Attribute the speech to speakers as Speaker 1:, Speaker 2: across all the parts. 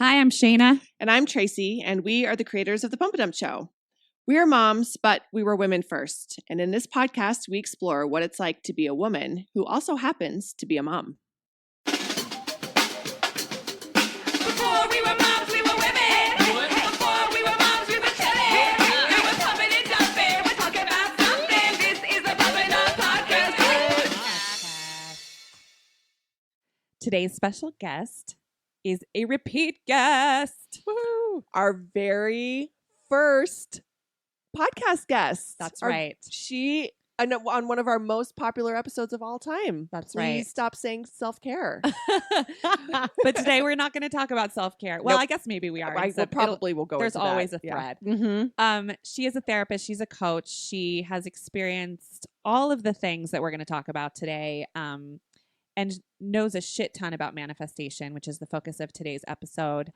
Speaker 1: Hi, I'm Shayna.
Speaker 2: And I'm Tracey, and we are the creators of The Pump a Dump Show. We are moms, but we were women first. And in this podcast, we explore what it's like to be a woman who also happens to be a mom.
Speaker 3: Before we were moms, we were women. Before we were moms, we were chillest. We were pumping and dumping. We're talking about something. This is the Pump a Dump Podcast.
Speaker 1: Today's special guest is a repeat guest.
Speaker 2: Woo! Our very first podcast guest.
Speaker 1: That's right.
Speaker 2: She, on one of our most popular episodes of all time.
Speaker 1: That's
Speaker 2: Please
Speaker 1: right.
Speaker 2: stop saying self-care.
Speaker 1: But today we're not going to talk about self-care. Well,
Speaker 2: Nope.
Speaker 1: I guess maybe we are.
Speaker 2: We'll
Speaker 1: except
Speaker 2: probably will go
Speaker 1: there's
Speaker 2: into that.
Speaker 1: always a
Speaker 2: Yeah.
Speaker 1: thread.
Speaker 2: Mm-hmm.
Speaker 1: She is a therapist. She's a coach. She has experienced all of the things that we're going to talk about today. And knows a shit ton about manifestation, which is the focus of today's episode.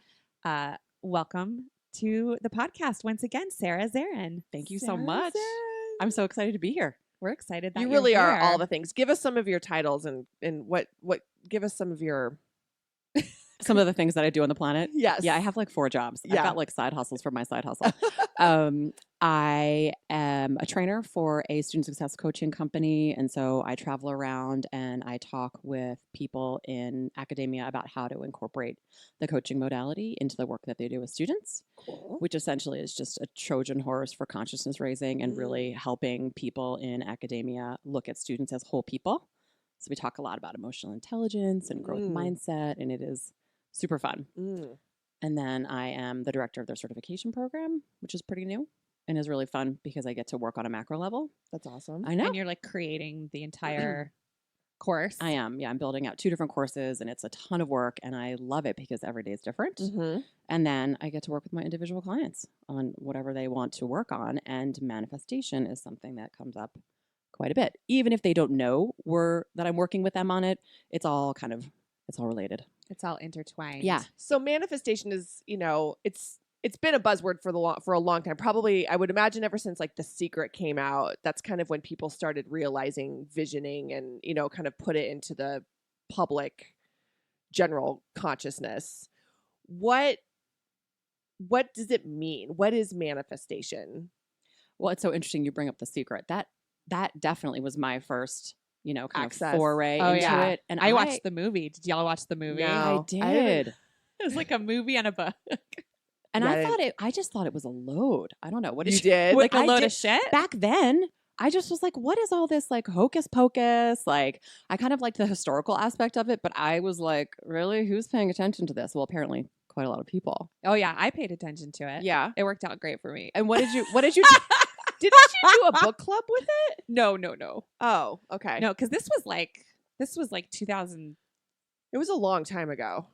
Speaker 1: Welcome to the podcast once again, Sarah Zarin.
Speaker 4: Thank you so much. I'm so excited to be here.
Speaker 1: We're excited that
Speaker 2: You
Speaker 1: you're
Speaker 2: really are
Speaker 1: here.
Speaker 2: all the things. Give us some of your titles and what give us some of your
Speaker 4: Some of the things that I do on the planet.
Speaker 2: yes.
Speaker 4: Yeah, I have like 4 jobs.
Speaker 2: Yeah.
Speaker 4: I've got like side hustles for my side hustle. I am a trainer for a student success coaching company. And so I travel around and I talk with people in academia about how to incorporate the coaching modality into the work that they do with students,
Speaker 2: Cool.
Speaker 4: which essentially is just a Trojan horse for consciousness raising and really helping people in academia look at students as whole people. So we talk a lot about emotional intelligence and growth mindset, and it is super fun.
Speaker 2: Mm.
Speaker 4: And then I am the director of their certification program, which is pretty new and is really fun because I get to work on a macro level.
Speaker 2: That's awesome.
Speaker 4: I know.
Speaker 1: And you're like creating the entire course.
Speaker 4: I am. Yeah, I'm building out 2 different courses and it's a ton of work and I love it because every day is different.
Speaker 2: Mm-hmm.
Speaker 4: And then I get to work with my individual clients on whatever they want to work on. And manifestation is something that comes up quite a bit. Even if they don't know that I'm working with them on it, it's all related.
Speaker 1: It's all intertwined.
Speaker 4: Yeah.
Speaker 2: So manifestation is, it's been a buzzword for a long time. Probably, I would imagine ever since like The Secret came out, that's kind of when people started realizing visioning and, kind of put it into the public general consciousness. What does it mean? What is manifestation?
Speaker 4: Well, it's so interesting you bring up The Secret. That definitely was my first, kind
Speaker 2: Access.
Speaker 4: of foray
Speaker 1: Oh,
Speaker 4: into
Speaker 1: yeah.
Speaker 4: it. And
Speaker 1: I watched the movie. Did y'all watch the movie?
Speaker 2: No.
Speaker 4: I
Speaker 2: I
Speaker 4: did.
Speaker 1: It was like a movie and a book.
Speaker 4: And
Speaker 2: Yeah,
Speaker 4: I just thought it was a load. I don't know. What
Speaker 2: You
Speaker 4: did
Speaker 2: did?
Speaker 1: Like a
Speaker 4: I
Speaker 1: load
Speaker 4: did-
Speaker 1: of shit?
Speaker 4: Back then, I just was like, what is all this like hocus pocus? Like, I kind of liked the historical aspect of it, but I was like, really? Who's paying attention to this? Well, apparently quite a lot of people.
Speaker 1: Oh, yeah. I paid attention to it.
Speaker 4: Yeah.
Speaker 1: It worked out great for me.
Speaker 4: And what did you do?
Speaker 2: Didn't you do a book club with it?
Speaker 1: No.
Speaker 2: Oh, okay.
Speaker 1: No, because this was like 2008.
Speaker 2: It was a long time ago.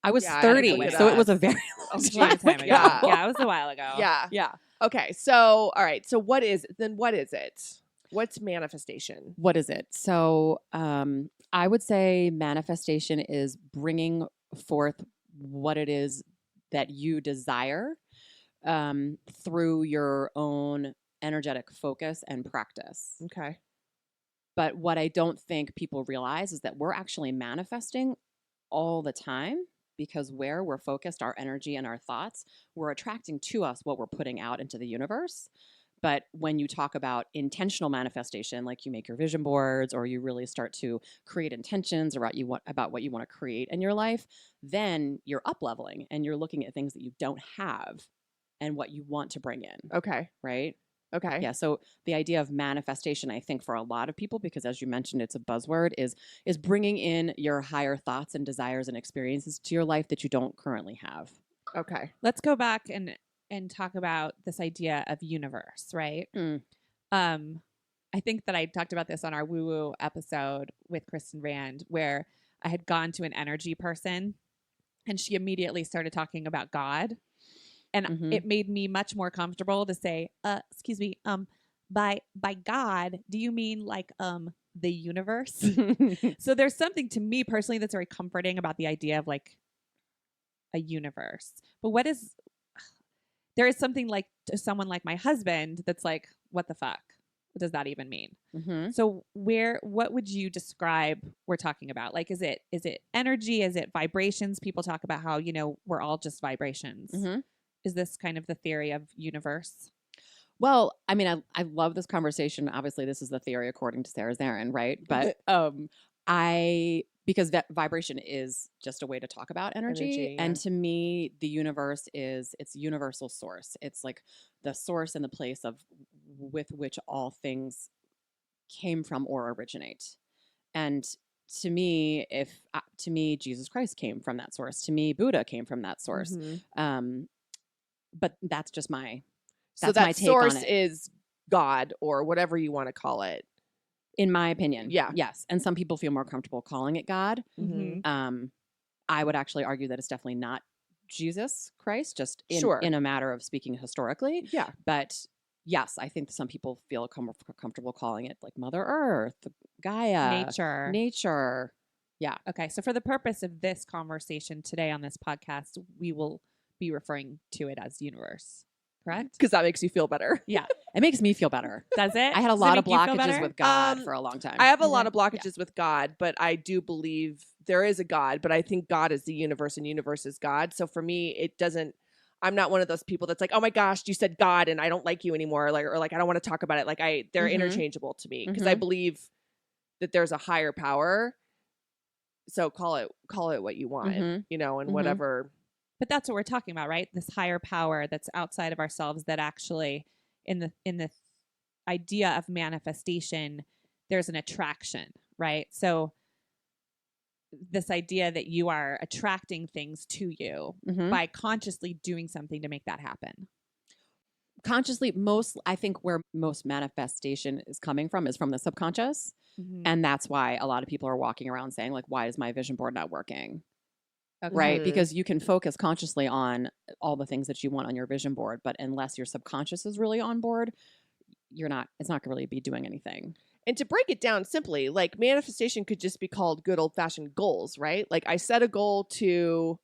Speaker 4: I was
Speaker 2: Yeah, I didn't
Speaker 4: 30,
Speaker 2: look it
Speaker 4: so it
Speaker 2: up.
Speaker 4: was a very
Speaker 1: A
Speaker 4: long
Speaker 1: long time ago.
Speaker 2: Yeah.
Speaker 1: Yeah, it was a while ago.
Speaker 2: Yeah.
Speaker 4: Yeah.
Speaker 2: Okay. So, all right. So what is it? What's manifestation?
Speaker 4: What is it? So I would say manifestation is bringing forth what it is that you desire through your own energetic focus and practice.
Speaker 2: Okay.
Speaker 4: But what I don't think people realize is that we're actually manifesting all the time because where we're focused, our energy and our thoughts, we're attracting to us what we're putting out into the universe. But when you talk about intentional manifestation, like you make your vision boards or you really start to create intentions about what you want to create in your life, then you're up leveling and you're looking at things that you don't have and what you want to bring in,
Speaker 2: Okay.
Speaker 4: right?
Speaker 2: Okay.
Speaker 4: Yeah. So the idea of manifestation, I think for a lot of people, because as you mentioned, it's a buzzword, is bringing in your higher thoughts and desires and experiences to your life that you don't currently have.
Speaker 2: Okay.
Speaker 1: Let's go back and talk about this idea of universe, right? I think that I talked about this on our woo-woo episode with Kristen Rand, where I had gone to an energy person and she immediately started talking about God. And it made me much more comfortable to say, excuse me, by God, do you mean like the universe? So there's something to me personally that's very comforting about the idea of like a universe. But there is something like to someone like my husband that's like, what the fuck? what does that even mean?
Speaker 4: Mm-hmm.
Speaker 1: So what would you describe we're talking about? Like, is it energy? Is it vibrations? People talk about how, we're all just vibrations.
Speaker 4: Mm-hmm.
Speaker 1: Is this kind of the theory of universe?
Speaker 4: Well, I mean, I love this conversation. Obviously, this is the theory according to Sarah Zarin, right? But because that vibration is just a way to talk about energy.
Speaker 2: Yeah.
Speaker 4: And to me, the universe it's universal source. It's like the source and the place of with which all things came from or originate. And to me, Jesus Christ came from that source. To me, Buddha came from that source.
Speaker 2: Mhm.
Speaker 4: But that's just my
Speaker 2: So
Speaker 4: that's
Speaker 2: that
Speaker 4: my take on
Speaker 2: source
Speaker 4: it.
Speaker 2: is God or whatever you want to call it.
Speaker 4: In my opinion.
Speaker 2: Yeah.
Speaker 4: Yes. And some people feel more comfortable calling it God.
Speaker 2: Mhm.
Speaker 4: I would actually argue that it's definitely not Jesus Christ, just
Speaker 2: Sure.
Speaker 4: in a matter of speaking historically.
Speaker 2: Yeah.
Speaker 4: But yes, I think some people feel comfortable calling it like Mother Earth, Gaia, nature. Yeah.
Speaker 1: Okay. So for the purpose of this conversation today on this podcast, we will be referring to it as universe. Correct?
Speaker 2: Because that makes you feel better.
Speaker 1: Yeah.
Speaker 4: It makes me feel better.
Speaker 1: Does it?
Speaker 4: I had a
Speaker 1: Does it
Speaker 4: lot of
Speaker 1: make you feel
Speaker 4: blockages
Speaker 1: better?
Speaker 4: with God for a long time.
Speaker 2: I have a lot
Speaker 1: Okay.
Speaker 2: of blockages with God, but I do believe there is a God, but I think God is the universe and universe is God. So for me, I'm not one of those people that's like, oh my gosh, you said God and I don't like you anymore. Or I don't want to talk about it. They're
Speaker 4: Mhm.
Speaker 2: interchangeable to me because I
Speaker 4: Mhm.
Speaker 2: believe that there's a higher power. So call it what you want,
Speaker 4: Mhm.
Speaker 2: and
Speaker 4: Mhm.
Speaker 2: whatever.
Speaker 1: But that's what we're talking about, right? This higher power that's outside of ourselves that actually in the idea of manifestation, there's an attraction, right? So this idea that you are attracting things to you
Speaker 4: Mhm.
Speaker 1: by consciously doing something to make that happen.
Speaker 4: Consciously, I think where most manifestation is coming from is from the subconscious.
Speaker 1: Mm-hmm.
Speaker 4: And that's why a lot of people are walking around saying, like, why is my vision board not working?
Speaker 1: Okay.
Speaker 4: Right?
Speaker 2: Mhm.
Speaker 4: Because you can focus consciously on all the things that you want on your vision board, but unless your subconscious is really on board, it's not going to really be doing anything.
Speaker 2: And to break it down simply, like manifestation could just be called good old fashioned goals, right? Like I set a goal to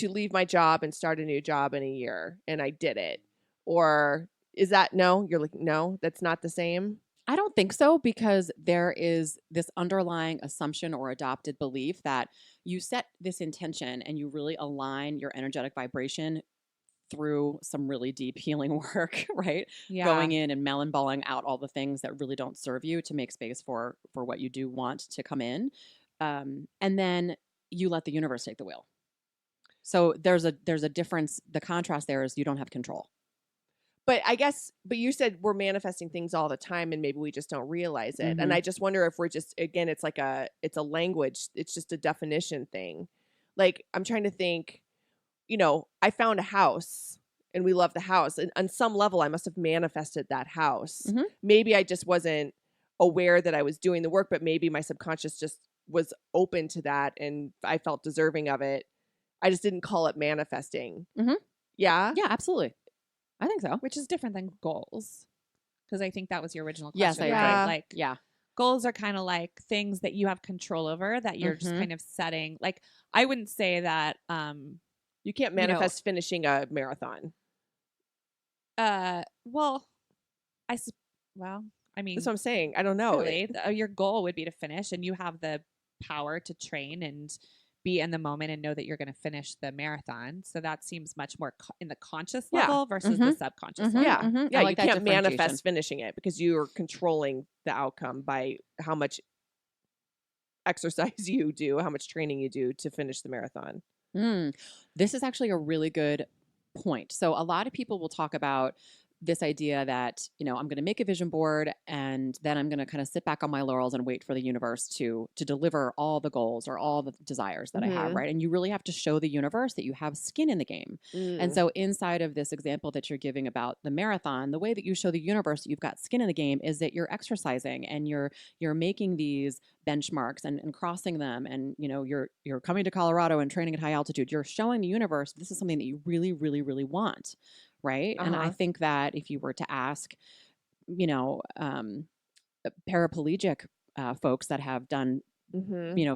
Speaker 2: leave my job and start a new job in a year and I did it. Or is that no? You're like, no, that's not the same.
Speaker 4: I don't think so, because there is this underlying assumption or adopted belief that you set this intention and you really align your energetic vibration through some really deep healing work, right?
Speaker 1: Yeah.
Speaker 4: Going in and melon-balling out all the things that really don't serve you to make space for what you do want to come in. And then you let the universe take the wheel. So there's a difference. The contrast there is you don't have control.
Speaker 2: But you said we're manifesting things all the time and maybe we just don't realize it.
Speaker 4: Mhm.
Speaker 2: And I just wonder if we're just, again, it's a language. It's just a definition thing. Like I'm trying to think, I found a house and we love the house. And on some level, I must have manifested that house.
Speaker 4: Mhm.
Speaker 2: Maybe I just wasn't aware that I was doing the work, but maybe my subconscious just was open to that and I felt deserving of it. I just didn't call it manifesting.
Speaker 4: Mhm.
Speaker 2: Yeah?
Speaker 4: Yeah, absolutely. I think so.
Speaker 1: Which is different than goals. Because I think that was your original
Speaker 4: Yes,
Speaker 1: question,
Speaker 4: I
Speaker 1: right?
Speaker 2: agree.
Speaker 1: Like
Speaker 4: Yeah.
Speaker 1: goals are kind of like things that you have control over that you're just
Speaker 4: Mhm.
Speaker 1: kind of setting. Like I wouldn't say that
Speaker 2: You can't manifest finishing a marathon.
Speaker 1: well, I mean,
Speaker 2: That's what I'm saying. I don't know.
Speaker 1: really, your goal would be to finish, and you have the power to train and be in the moment and know that you're going to finish the marathon. So that seems much more in the conscious
Speaker 2: Yeah.
Speaker 1: level versus the
Speaker 4: Mhm.
Speaker 1: subconscious
Speaker 4: Mhm.
Speaker 1: level.
Speaker 2: Yeah.
Speaker 4: Mhm.
Speaker 2: Yeah.
Speaker 4: I
Speaker 2: You
Speaker 4: like that
Speaker 2: can't manifest
Speaker 4: differentiation.
Speaker 2: finishing it because you're controlling the outcome by how much exercise you do, how much training you do to finish the marathon.
Speaker 4: This is actually a really good point. So a lot of people will talk about this idea that, I'm going to make a vision board and then I'm going to kind of sit back on my laurels and wait for the universe to deliver all the goals or all the desires that I have,
Speaker 2: Mhm.
Speaker 4: right? And you really have to show the universe that you have skin in the game. And so inside of this example that you're giving about the marathon, the way that you show the universe that you've got skin in the game is that you're exercising and you're making these benchmarks and crossing them, and you're coming to Colorado and training at high altitude. You're showing the universe this is something that you really, really, really want. Right. And I think that if you were to ask, paraplegic folks that have done,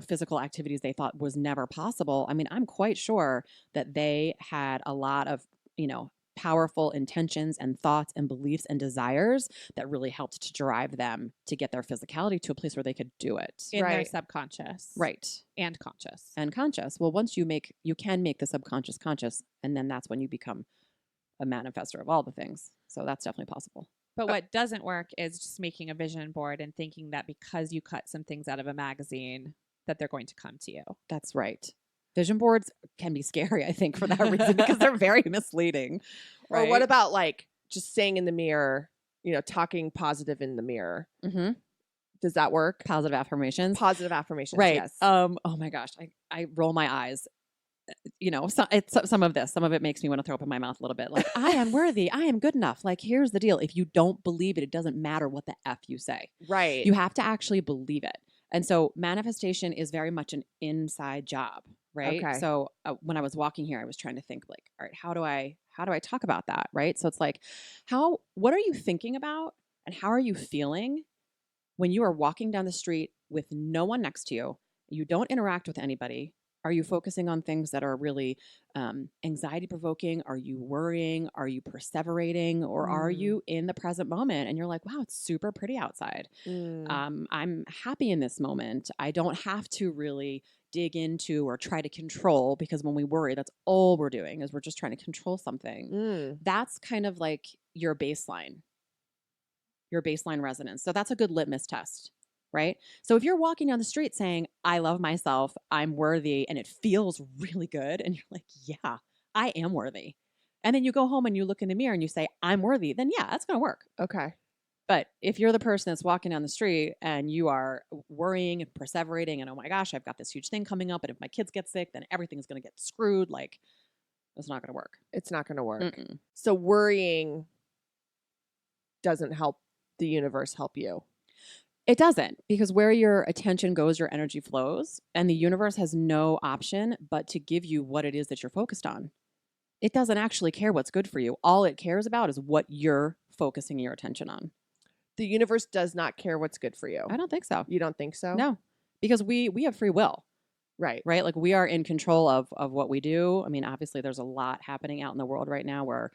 Speaker 4: physical activities they thought was never possible, I mean, I'm quite sure that they had a lot of, powerful intentions and thoughts and beliefs and desires that really helped to drive them to get their physicality to a place where they could do it.
Speaker 1: In their
Speaker 2: Right.
Speaker 1: subconscious.
Speaker 4: Right.
Speaker 1: And conscious.
Speaker 4: And conscious. Well, once you can make the subconscious conscious, and then that's when you become a manifester of all the things. So that's definitely possible.
Speaker 1: But what doesn't work is just making a vision board and thinking that because you cut some things out of a magazine, that they're going to come to you.
Speaker 4: That's right. Vision boards can be scary, I think, for that reason, because they're very misleading.
Speaker 2: Or what about like just saying in the mirror, talking positive in the mirror?
Speaker 4: Mm-hmm.
Speaker 2: Does that work?
Speaker 4: Positive affirmations?
Speaker 2: Positive affirmations,
Speaker 4: Right.
Speaker 2: yes.
Speaker 4: Oh my gosh. I roll my eyes. Some of it makes me want to throw up in my mouth a little bit. Like, I am worthy. I am good enough. Like, here's the deal. If you don't believe it, it doesn't matter what the F you say.
Speaker 2: Right.
Speaker 4: You have to actually believe it. And so manifestation is very much an inside job, right?
Speaker 2: Okay.
Speaker 4: So when I was walking here, I was trying to think like, all right, how do I talk about that, right? So it's like, what are you thinking about and how are you feeling when you are walking down the street with no one next to you? You don't interact with anybody. Are you focusing on things that are really anxiety provoking? Are you worrying? Are you perseverating? Or are you in the present moment and you're like, wow, it's super pretty outside. I'm happy in this moment. I don't have to really dig into or try to control, because when we worry, that's all we're doing is we're just trying to control something. That's kind of like your baseline resonance. So that's a good litmus test. Right? So if you're walking down the street saying, I love myself, I'm worthy, and it feels really good, and you're like, yeah, I am worthy. And then you go home and you look in the mirror and you say, I'm worthy, then yeah, that's going to work.
Speaker 2: Okay.
Speaker 4: But if you're the person that's walking down the street and you are worrying and perseverating and, oh my gosh, I've got this huge thing coming up, and if my kids get sick, then everything's going to get screwed, like, it's not going to work.
Speaker 2: It's not going to work.
Speaker 4: Mm-mm.
Speaker 2: So worrying doesn't help the universe help you.
Speaker 4: It doesn't, because where your attention goes, your energy flows, and the universe has no option but to give you what it is that you're focused on. It doesn't actually care what's good for you. All it cares about is what you're focusing your attention on.
Speaker 2: The universe does not care what's good for you.
Speaker 4: I don't think so.
Speaker 2: You don't think so?
Speaker 4: No, because we have free will,
Speaker 2: Right.
Speaker 4: right? Like, we are in control of what we do. I mean, obviously there's a lot happening out in the world right now where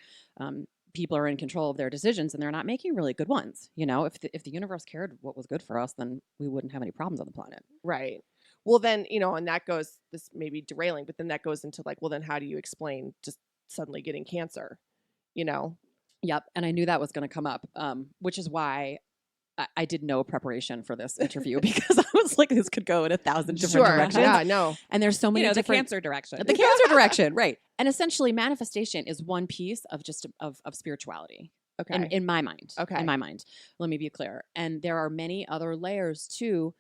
Speaker 4: people are in control of their decisions and they're not making really good ones. If the universe cared what was good for us, then we wouldn't have any problems on the planet.
Speaker 2: Right. Well, then, and that goes, this may be derailing, but then that goes into like, well, then how do you explain just suddenly getting cancer?
Speaker 4: Yep. And I knew that was going to come up, which is why I did no preparation for this interview, because I was like, this could go in 1,000 different directions.
Speaker 2: Yeah, no.
Speaker 4: And there's so many
Speaker 1: the
Speaker 4: different
Speaker 1: cancer direction.
Speaker 4: the cancer direction, right? And essentially, manifestation is one piece of just of spirituality.
Speaker 2: Okay.
Speaker 4: In my mind.
Speaker 2: Okay.
Speaker 4: In my mind. Let me be clear. And there are many other layers to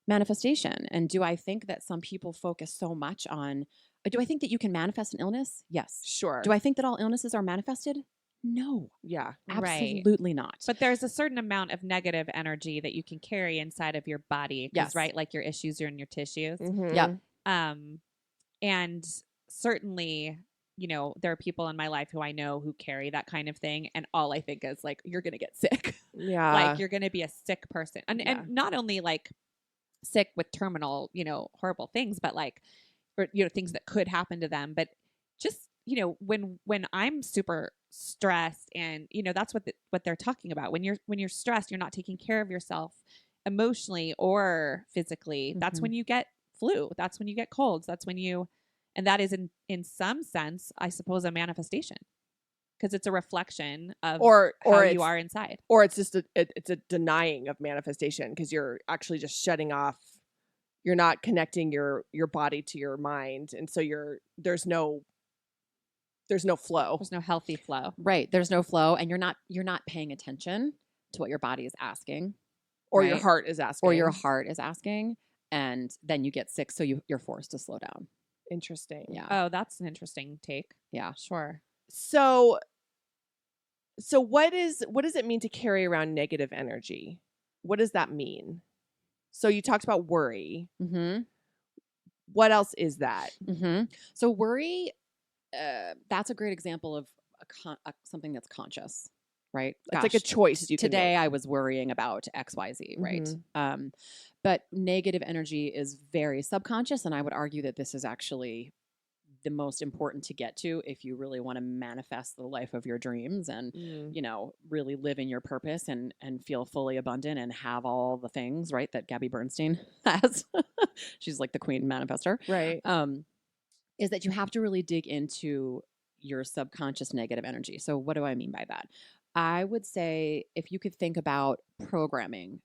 Speaker 4: manifestation. And do I think that some people focus so much on, do I think that you can manifest an illness? Yes.
Speaker 2: Sure.
Speaker 4: Do I think that all illnesses are manifested? No.
Speaker 2: Yeah.
Speaker 1: Right.
Speaker 4: Absolutely not.
Speaker 1: But there's a certain amount of negative energy that you can carry inside of your body.
Speaker 4: Yes.
Speaker 1: Right? Like your issues are in your tissues.
Speaker 2: Mhm.
Speaker 4: Yep.
Speaker 1: And certainly, there are people in my life who I know who carry that kind of thing. And all I think is like, you're going to get sick.
Speaker 2: Yeah.
Speaker 1: Like you're going to be a sick person. And
Speaker 2: Yeah.
Speaker 1: and not only like sick with terminal, horrible things, but like, or, things that could happen to them. But just, when I'm super stressed and, that's what they're talking about. When you're stressed, you're not taking care of yourself emotionally or physically. That's when you get flu. That's when you get colds. That's when and that is in some sense, I suppose, a manifestation, because it's a reflection of how you are inside.
Speaker 2: Or it's just it's a denying of manifestation, because you're actually just shutting off. You're not connecting your body to your mind, and so there's no flow.
Speaker 1: There's no healthy flow.
Speaker 4: Right. There's no flow, and you're not paying attention to what your body is asking,
Speaker 2: Or
Speaker 4: right?
Speaker 2: your heart is asking.
Speaker 4: Or your heart is asking, and then you get sick, so you're forced to slow down.
Speaker 2: Interesting.
Speaker 4: Yeah.
Speaker 1: Oh, that's an interesting take.
Speaker 4: Yeah.
Speaker 1: Sure.
Speaker 2: So what does it mean to carry around negative energy? What does that mean? So you talked about worry.
Speaker 4: Mm-hmm.
Speaker 2: What else is that?
Speaker 4: Mm-hmm. So worry, that's a great example of something that's conscious, right?
Speaker 2: It's like a choice you can
Speaker 4: today
Speaker 2: make.
Speaker 4: I was worrying about XYZ, right? But negative energy is very subconscious, and I would argue that this is actually the most important to get to if you really want to manifest the life of your dreams and, you know, really live in your purpose and feel fully abundant and have all the things, right, that Gabby Bernstein has. She's like the queen manifester.
Speaker 2: Right.
Speaker 4: Is that you have to really dig into your subconscious negative energy. So what do I mean by that? I would say if you could think about programming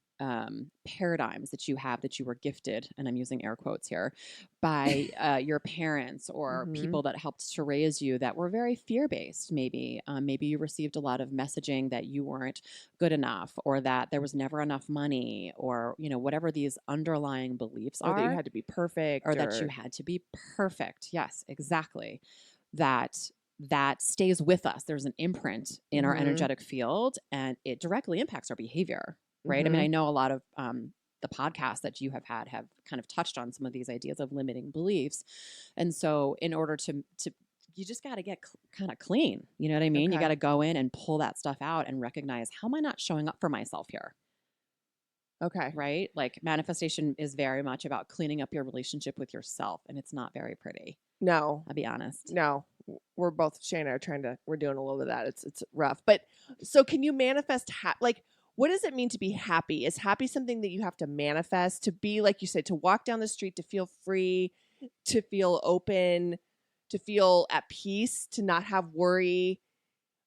Speaker 4: paradigms that you have that you were gifted, and I'm using air quotes here, by your parents or people that helped to raise you that were very fear-based. Maybe you received a lot of messaging that you weren't good enough, or that there was never enough money, or you know, whatever these underlying beliefs
Speaker 2: Or
Speaker 4: are,
Speaker 2: that you had to be perfect,
Speaker 4: or that you had to be perfect. Yes, exactly. That stays with us. There's an imprint in our energetic field, and it directly impacts our behavior, right? I mean, I know a lot of the podcasts that you have had have kind of touched on some of these ideas of limiting beliefs. And so in order to you just got to get kind of clean. You know what I mean? You got to go in and pull that stuff out and recognize, how am I not showing up for myself here?
Speaker 2: Okay.
Speaker 4: Right? Like manifestation is very much about cleaning up your relationship with yourself, and it's not very pretty.
Speaker 2: No.
Speaker 4: I'll be honest.
Speaker 2: No. We're both, Shayna, we're doing a little bit of that. It's rough. But so can you manifest like, what does it mean to be happy? Is happy something that you have to manifest, to be, like you said, to walk down the street, to feel free, to feel open, to feel at peace, to not have worry,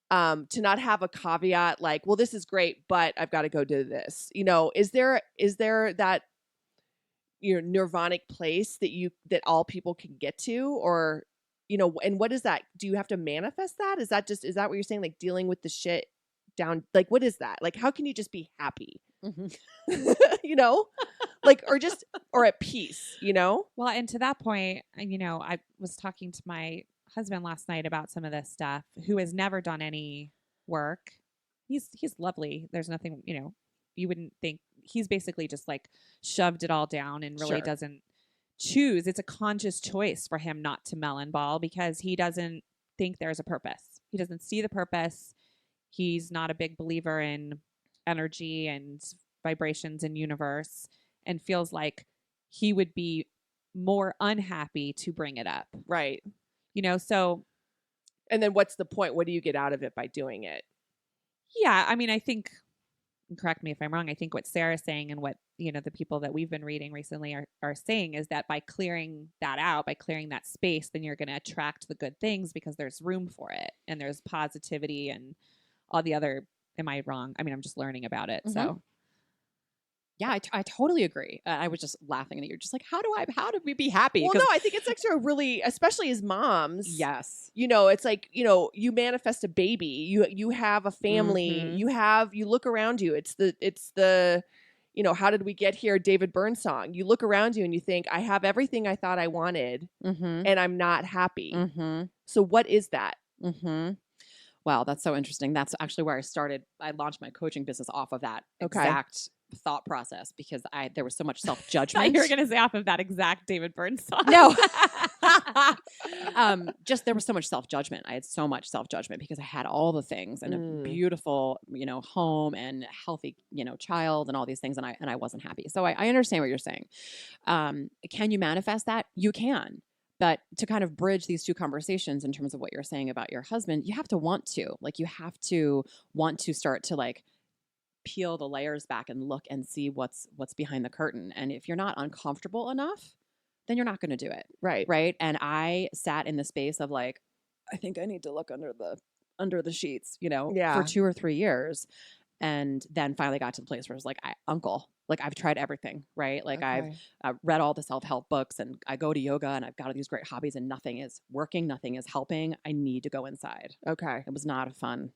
Speaker 2: to not have a caveat like, well, this is great, but I've got to go do this. You know, is there that, you know, nirvanic place that all people can get to? Or, you know, and what is that? Do you have to manifest that? Is that what you're saying? Like dealing with the shit down, like, what is that? Like, how can you just be happy? You know, like, or at peace, you know?
Speaker 1: Well, and to that point, you know, I was talking to my husband last night about some of this stuff, who has never done any work. He's lovely. There's nothing, you know, you wouldn't think. He's basically just like shoved it all down and really doesn't choose. It's a conscious choice for him not to melon ball, because he doesn't think there's a purpose. He doesn't see the purpose. He's not a big believer in energy and vibrations and universe, and feels like he would be more unhappy to bring it up.
Speaker 2: Right.
Speaker 1: You know, so.
Speaker 2: And then what's the point? What do you get out of it by doing it?
Speaker 1: Yeah. I mean, I think, and correct me if I'm wrong, I think what Sarah's saying and what, you know, the people that we've been reading recently are saying is that by clearing that out, by clearing that space, then you're going to attract the good things, because there's room for it and there's positivity and all the other. Am I wrong? I mean, I'm just learning about it. So
Speaker 4: yeah, I totally agree. I was just laughing at you. Just like, how do we be happy?
Speaker 2: Well, no, I think it's actually a really, especially as moms.
Speaker 4: Yes.
Speaker 2: You know, it's like, you know, you manifest a baby, you have a family, you look around you. It's the, you know, how did we get here? David Byrne song. You look around you and you think, I have everything I thought I wanted, and I'm not happy. So what is that?
Speaker 4: Wow, that's so interesting. That's actually where I launched my coaching business off of that exact thought process, because there was so much self-judgment.
Speaker 1: you were going to say off of that exact David Byrne song.
Speaker 4: No. Just there was so much self-judgment. I had so much self-judgment because I had all the things and a beautiful, you know, home and healthy, you know, child and all these things, and I wasn't happy. So I understand what you're saying. Can you manifest that? You can. But to kind of bridge these two conversations in terms of what you're saying about your husband, you have to want to. Like, you have to want to start to, like, peel the layers back and look and see what's behind the curtain. And if you're not uncomfortable enough, then you're not going to do it. Right. And I sat in the space of like, I think I need to look under the sheets, you know, for 2 or 3 years. And then finally got to the place where I was like, uncle, like, I've tried everything, right? Like, I've read all the self-help books, and I go to yoga, and I've got all these great hobbies, and nothing is working. Nothing is helping. I need to go inside.
Speaker 2: Okay.
Speaker 4: It was not a fun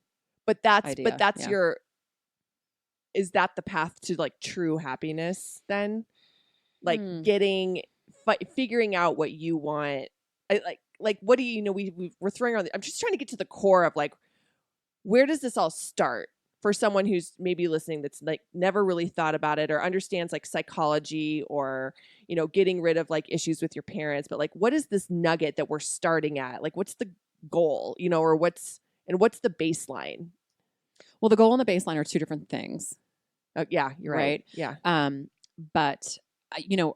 Speaker 2: idea. But that's
Speaker 4: yeah.
Speaker 2: Is that the path to like true happiness then? Like figuring out what you want. Like, what do you know? We're throwing around. I'm just trying to get to the core of like, where does this all start for someone who's maybe listening that's like never really thought about it or understands like psychology or, you know, getting rid of like issues with your parents. But like, what is this nugget that we're starting at? Like, what's the goal, you know, or what's the baseline?
Speaker 4: Well, the goal and the baseline are two different things.
Speaker 2: Yeah, you're right. Yeah.
Speaker 4: But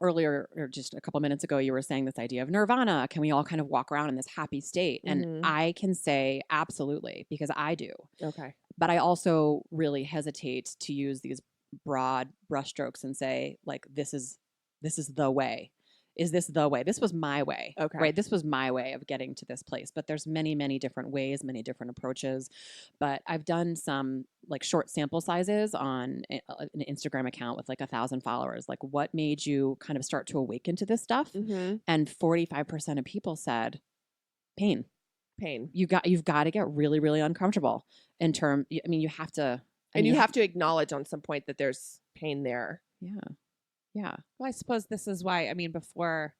Speaker 4: earlier or just a couple minutes ago, you were saying this idea of nirvana. Can we all kind of walk around in this happy state? And
Speaker 2: Mhm.
Speaker 4: I can say absolutely, because I do.
Speaker 2: Okay.
Speaker 4: But I also really hesitate to use these broad brushstrokes and say, like, this is the way. Is this the way? This was my way.
Speaker 2: Okay.
Speaker 4: Right? This was my way of getting to this place. But there's many, many different ways, many different approaches. But I've done some like short sample sizes on an Instagram account with like 1,000 followers. Like, what made you kind of start to awaken to this stuff?
Speaker 2: Mhm.
Speaker 4: And 45% of people said pain.
Speaker 2: Pain.
Speaker 4: You've got to get really, really uncomfortable you have to.
Speaker 2: And you have to acknowledge on some point that there's pain there.
Speaker 4: Yeah. Yeah.
Speaker 1: Well, I suppose this is why, before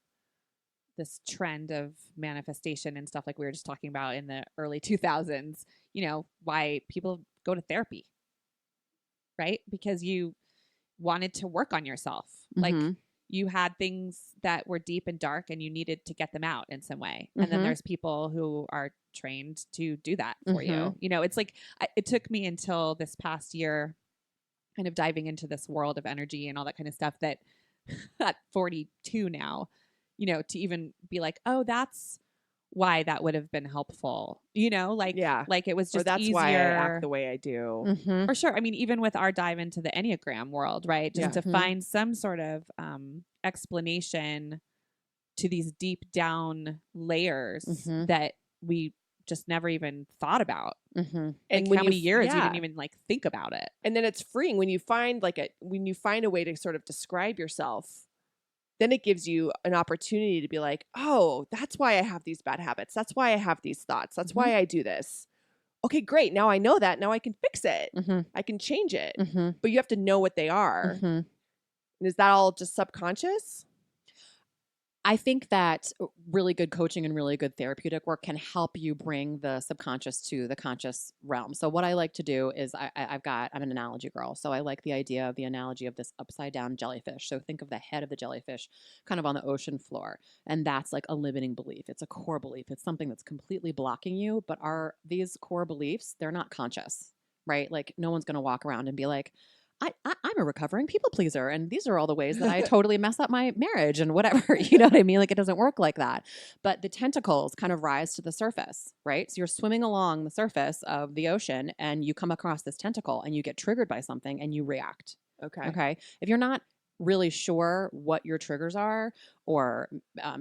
Speaker 1: this trend of manifestation and stuff like we were just talking about in the early 2000s, why people go to therapy, right? Because you wanted to work on yourself. Like
Speaker 4: Mhm.
Speaker 1: you had things that were deep and dark and you needed to get them out in some way. And then
Speaker 4: Mhm.
Speaker 1: there's people who are trained to do that for
Speaker 4: Mhm.
Speaker 1: you. It's like it took me until this past year kind of diving into this world of energy and all that kind of stuff that at 42 now, to even be like, oh, that's why that would have been helpful, like,
Speaker 2: Yeah.
Speaker 1: like it was
Speaker 2: Or
Speaker 1: just
Speaker 2: that's
Speaker 1: easier.
Speaker 2: why I act the way I do.
Speaker 4: Mhm.
Speaker 1: For sure. Even with our dive into the Enneagram world, right? Just
Speaker 2: Yeah.
Speaker 1: to
Speaker 4: Mhm.
Speaker 1: find some sort of explanation to these deep down layers
Speaker 4: Mhm.
Speaker 1: that we just never even thought about.
Speaker 4: Mhm.
Speaker 2: And
Speaker 1: Like
Speaker 2: when
Speaker 1: how
Speaker 2: you
Speaker 1: many years we
Speaker 2: yeah.
Speaker 1: didn't even like think about it.
Speaker 2: And then it's freeing when you find a way to sort of describe yourself, then it gives you an opportunity to be like, oh, that's why I have these bad habits. That's why I have these thoughts. That's why I do this. Okay, great. Now I know that. Now I can fix it.
Speaker 4: Mhm.
Speaker 2: I can change it.
Speaker 4: Mhm.
Speaker 2: But you have to know what they are.
Speaker 4: Mhm.
Speaker 2: And is that all just subconscious?
Speaker 4: I think that really good coaching and really good therapeutic work can help you bring the subconscious to the conscious realm. So what I like to do is I'm an analogy girl. So I like the idea of the analogy of this upside down jellyfish. So think of the head of the jellyfish kind of on the ocean floor. And that's like a limiting belief. It's a core belief. It's something that's completely blocking you. But these core beliefs, they're not conscious, right? Like no one's going to walk around and be like, I'm a recovering people pleaser, and these are all the ways that I totally mess up my marriage and whatever. You know what I mean? Like it doesn't work like that. But the tentacles kind of rise to the surface, right? So you're swimming along the surface of the ocean, and you come across this tentacle, and you get triggered by something, and you react.
Speaker 2: Okay.
Speaker 4: Okay. If you're not really sure what your triggers are or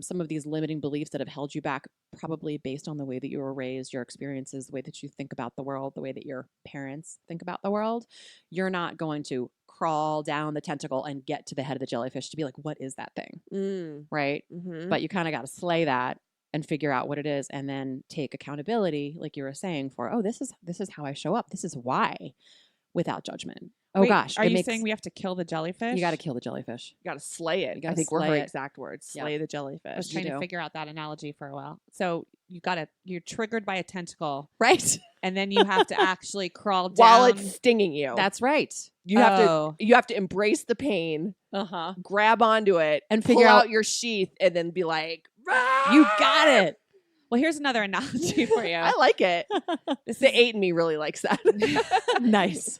Speaker 4: some of these limiting beliefs that have held you back, probably based on the way that you were raised, your experiences, the way that you think about the world, the way that your parents think about the world, you're not going to crawl down the tentacle and get to the head of the jellyfish to be like, what is that thing? Right?
Speaker 2: Mm-hmm.
Speaker 4: But you kind of got to slay that and figure out what it is and then take accountability, like you were saying, for, oh, this is how I show up. This is why, without judgment. Oh
Speaker 1: Wait,
Speaker 4: gosh.
Speaker 1: are you saying we have to kill the jellyfish?
Speaker 4: You got to kill the jellyfish.
Speaker 2: You got to slay it.
Speaker 4: You gotta
Speaker 2: I think were her
Speaker 4: slay it.
Speaker 2: exact words.
Speaker 4: Yeah.
Speaker 2: Slay the
Speaker 1: I was
Speaker 2: jellyfish.
Speaker 1: trying to
Speaker 4: do.
Speaker 1: figure out that analogy for a while. So you're triggered by a tentacle,
Speaker 4: Right.
Speaker 1: and then you have to actually crawl down
Speaker 2: While it's stinging you.
Speaker 4: That's right.
Speaker 2: you have to embrace the pain,
Speaker 4: Uh-huh.
Speaker 2: grab onto it,
Speaker 4: And
Speaker 2: pull
Speaker 4: figure
Speaker 2: out
Speaker 4: out-
Speaker 2: your sheath, and then be like,
Speaker 4: You got it.
Speaker 1: Well, here's another analogy for you.
Speaker 2: I like it.
Speaker 1: This
Speaker 2: The
Speaker 1: is,
Speaker 2: 8 in me really likes that.
Speaker 4: Nice.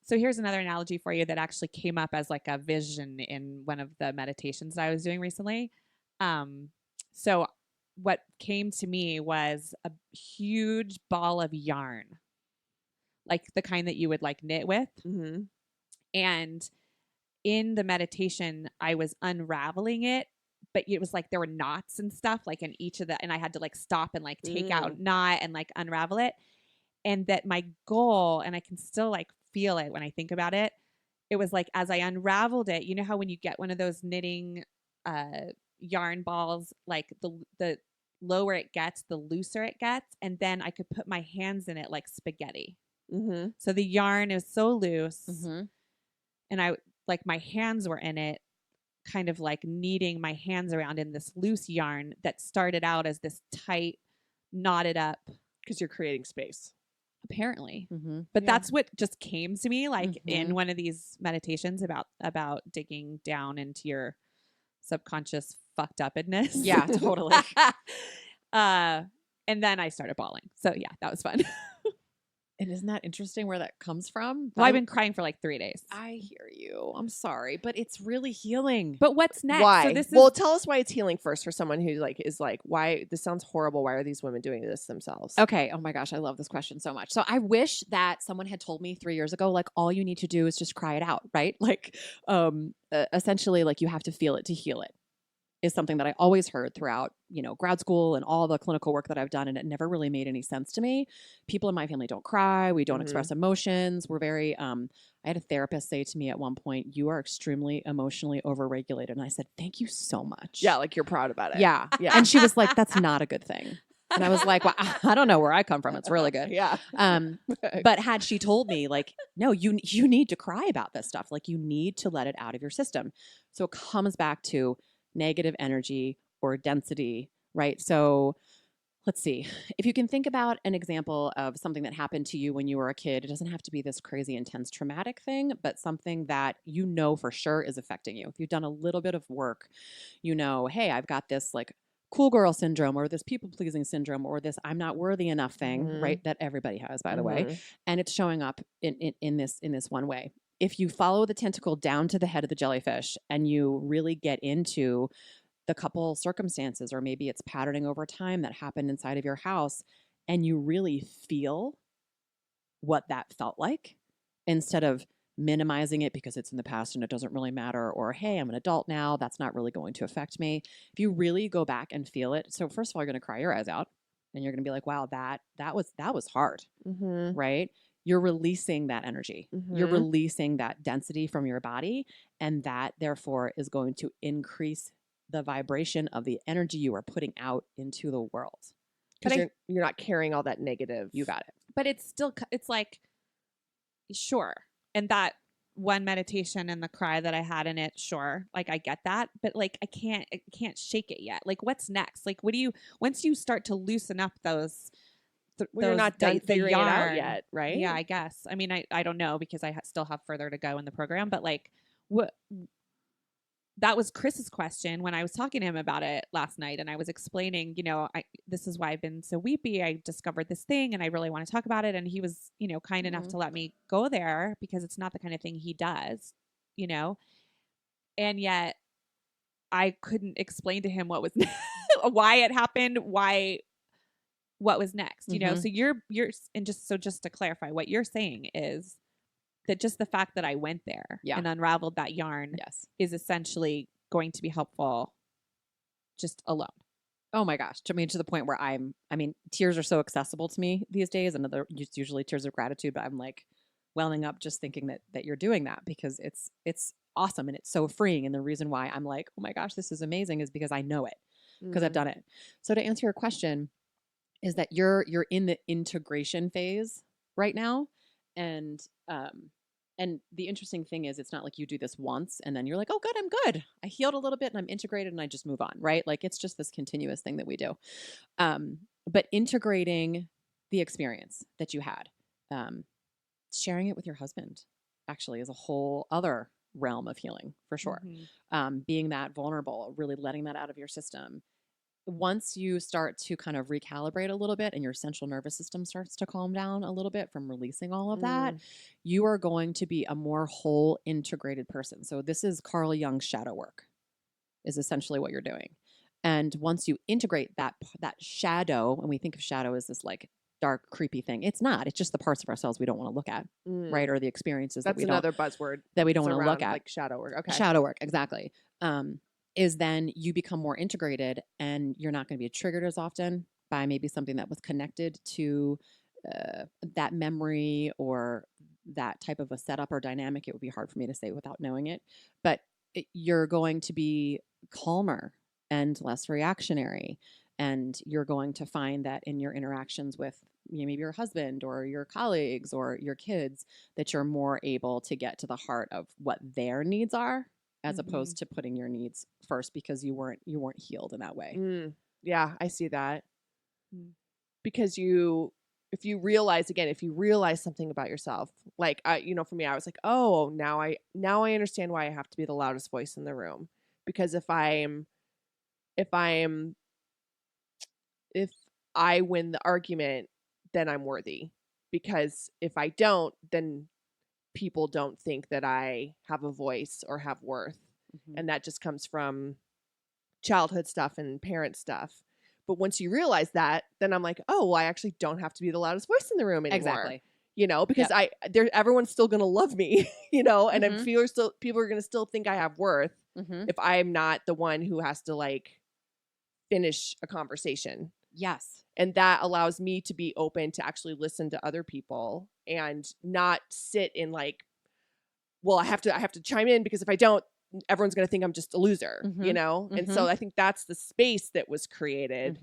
Speaker 1: so here's another analogy for you that actually came up as like a vision in one of the meditations that I was doing recently. So what came to me was a huge ball of yarn, like the kind that you would like knit with.
Speaker 2: Mm-hmm.
Speaker 1: And in the meditation, I was unraveling it, but it was like there were knots and stuff like in each of the, and I had to like stop and like take out knot and like unravel it. And that my goal, and I can still like feel it when I think about it, it was like as I unraveled it, you know how when you get one of those knitting yarn balls, like the lower it gets, the looser it gets, and then I could put my hands in it like spaghetti.
Speaker 2: Mm-hmm.
Speaker 1: So the yarn is so loose,
Speaker 4: Mm-hmm.
Speaker 1: and I like my hands were in it, kind of like kneading my hands around in this loose yarn that started out as this tight, knotted up.
Speaker 2: Because you're creating space.
Speaker 1: Apparently.
Speaker 4: Mm-hmm.
Speaker 1: But
Speaker 2: Yeah.
Speaker 1: that's what just came to me like
Speaker 4: Mhm.
Speaker 1: in one of these meditations about digging down into your subconscious fucked upness.
Speaker 4: Yeah, totally.
Speaker 1: And then I started bawling. So yeah, that was fun.
Speaker 4: And isn't that interesting where that comes from?
Speaker 1: Well, I've been crying for like 3 days.
Speaker 4: I hear you. I'm sorry, but it's really healing.
Speaker 1: But what's next?
Speaker 2: Why?
Speaker 1: So this
Speaker 2: well,
Speaker 1: is
Speaker 2: tell us why it's healing first for someone who is like, why this sounds horrible. Why are these women doing this themselves?
Speaker 4: Okay. Oh my gosh, I love this question so much. So I wish that someone had told me 3 years ago, like, all you need to do is just cry it out, right? Like, essentially, like, you have to feel it to heal it, is something that I always heard throughout, grad school and all the clinical work that I've done, and it never really made any sense to me. People in my family don't cry. We don't express emotions. We're very. I had a therapist say to me at one point, "You are extremely emotionally overregulated," and I said, "Thank you so much."
Speaker 2: Yeah, like you're proud about it.
Speaker 4: Yeah.
Speaker 2: Yeah.
Speaker 4: And she was like, "That's not a good thing." And I was like, "Well, I don't know where I come from. It's really good."
Speaker 2: Yeah.
Speaker 4: But had she told me, like, no, you need to cry about this stuff. Like, you need to let it out of your system. So it comes back to negative energy or density, right? So let's see. If you can think about an example of something that happened to you when you were a kid, it doesn't have to be this crazy, intense, traumatic thing, but something that you know for sure is affecting you. If you've done a little bit of work, hey, I've got this like cool girl syndrome or this people pleasing syndrome or this I'm not worthy enough thing, right? That everybody has, by the way. And it's showing up in this one way. If you follow the tentacle down to the head of the jellyfish and you really get into the couple circumstances, or maybe it's patterning over time that happened inside of your house, and you really feel what that felt like instead of minimizing it because it's in the past and it doesn't really matter, or hey, I'm an adult now, that's not really going to affect me. If you really go back and feel it, so first of all, you're going to cry your eyes out and you're going to be like, wow, that was hard, right? You're releasing that energy. You're releasing that density from your body, and that therefore is going to increase the vibration of the energy you are putting out into the world.
Speaker 2: Because you're not carrying all that negative.
Speaker 4: You got it.
Speaker 1: But it's still, it's like, sure. And that one meditation and the cry that I had in it, sure. Like, I get that, but like, I can't shake it yet. Like, what's next? Like, once you start to loosen up those,
Speaker 2: you're not done figuring it out yet, right?
Speaker 1: Yeah, I guess. I mean, I don't know because I still have further to go in the program, but like, what? That was Chris's question when I was talking to him about it last night, and I was explaining, this is why I've been so weepy. I discovered this thing, and I really want to talk about it. And he was, kind enough to let me go there because it's not the kind of thing he does, And yet, I couldn't explain to him what was why it happened, what was next, So you're and just to clarify, what you're saying is that just the fact that I went there and unraveled that yarn is essentially going to be helpful just alone.
Speaker 4: Oh my gosh. To the point where tears are so accessible to me these days, and it's usually tears of gratitude, but I'm like welling up just thinking that you're doing that because it's awesome and it's so freeing. And the reason why I'm like, oh my gosh, this is amazing is because I know it, because I've done it. So to answer your question is that you're in the integration phase right now. And the interesting thing is it's not like you do this once and then you're like, oh, good, I'm good. I healed a little bit and I'm integrated and I just move on, right? Like, it's just this continuous thing that we do. But integrating the experience that you had, sharing it with your husband actually is a whole other realm of healing for sure. Being that vulnerable, really letting that out of your system. Once you start to kind of recalibrate a little bit and your central nervous system starts to calm down a little bit from releasing all of that, you are going to be a more whole, integrated person. So this is Carl Jung's shadow work, is essentially what you're doing. And once you integrate that shadow, and we think of shadow as this like dark, creepy thing. It's not. It's just the parts of ourselves we don't want to look at, right? Or the experiences
Speaker 2: That's
Speaker 4: that we don't.
Speaker 2: another buzzword
Speaker 4: that we don't want to look at.
Speaker 2: Like shadow work. Okay.
Speaker 4: Shadow work, exactly. Is then you become more integrated and you're not going to be triggered as often by maybe something that was connected to that memory or that type of a setup or dynamic. It would be hard for me to say without knowing it, but you're going to be calmer and less reactionary. And you're going to find that in your interactions with maybe your husband or your colleagues or your kids, that you're more able to get to the heart of what their needs are, as opposed to putting your needs first because you weren't healed in that way.
Speaker 2: Yeah, I see that. Because if you realize something about yourself, like for me, I was like, oh, now I understand why I have to be the loudest voice in the room. Because if I win the argument, then I'm worthy. because if I don't, then people don't think that I have a voice or have worth. And that just comes from childhood stuff and parent stuff. But once you realize that, then I'm like, oh, well, I actually don't have to be the loudest voice in the room anymore.
Speaker 4: Exactly.
Speaker 2: You know, because everyone's still going to love me, you know, and
Speaker 4: Mhm.
Speaker 2: people are going to still think I have worth if I'm not the one who has to like finish a conversation.
Speaker 4: Yes.
Speaker 2: And that allows me to be open to actually listen to other people and not sit in like, well, I have to chime in because if I don't, everyone's going to think I'm just a loser, you know? And so I think that's the space that was created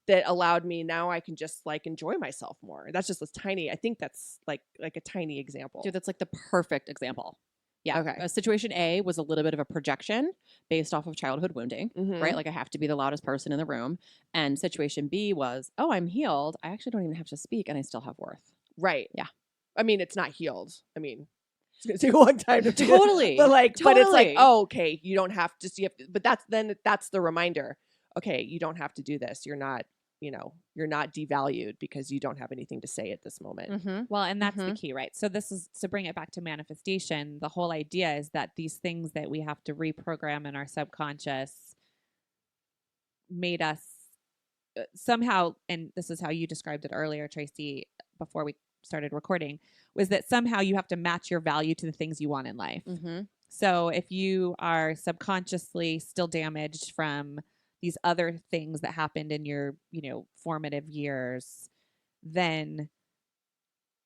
Speaker 2: that allowed me, now I can just like enjoy myself more. That's just I think that's like a tiny example.
Speaker 4: Dude, that's like the perfect example. Yeah.
Speaker 2: Okay.
Speaker 4: Situation A was a little bit of a projection based off of childhood wounding, right? Like I have to be the loudest person in the room. And situation B was, oh, I'm healed. I actually don't even have to speak and I still have worth.
Speaker 2: Right.
Speaker 4: Yeah.
Speaker 2: I mean, it's not healed. I mean, it's going to take a long time to
Speaker 4: Totally.
Speaker 2: but like, but it's like,
Speaker 4: Totally.
Speaker 2: oh, okay, you don't have to, but that's the reminder. Okay, you don't have to do this. You're not devalued because you don't have anything to say at this moment.
Speaker 1: Well, and that's the key, right? So this is to bring it back to manifestation. The whole idea is that these things that we have to reprogram in our subconscious made us somehow, and this is how you described it earlier, Tracy, before we started recording, was that somehow you have to match your value to the things you want in life. So if you are subconsciously still damaged from these other things that happened in your, formative years, then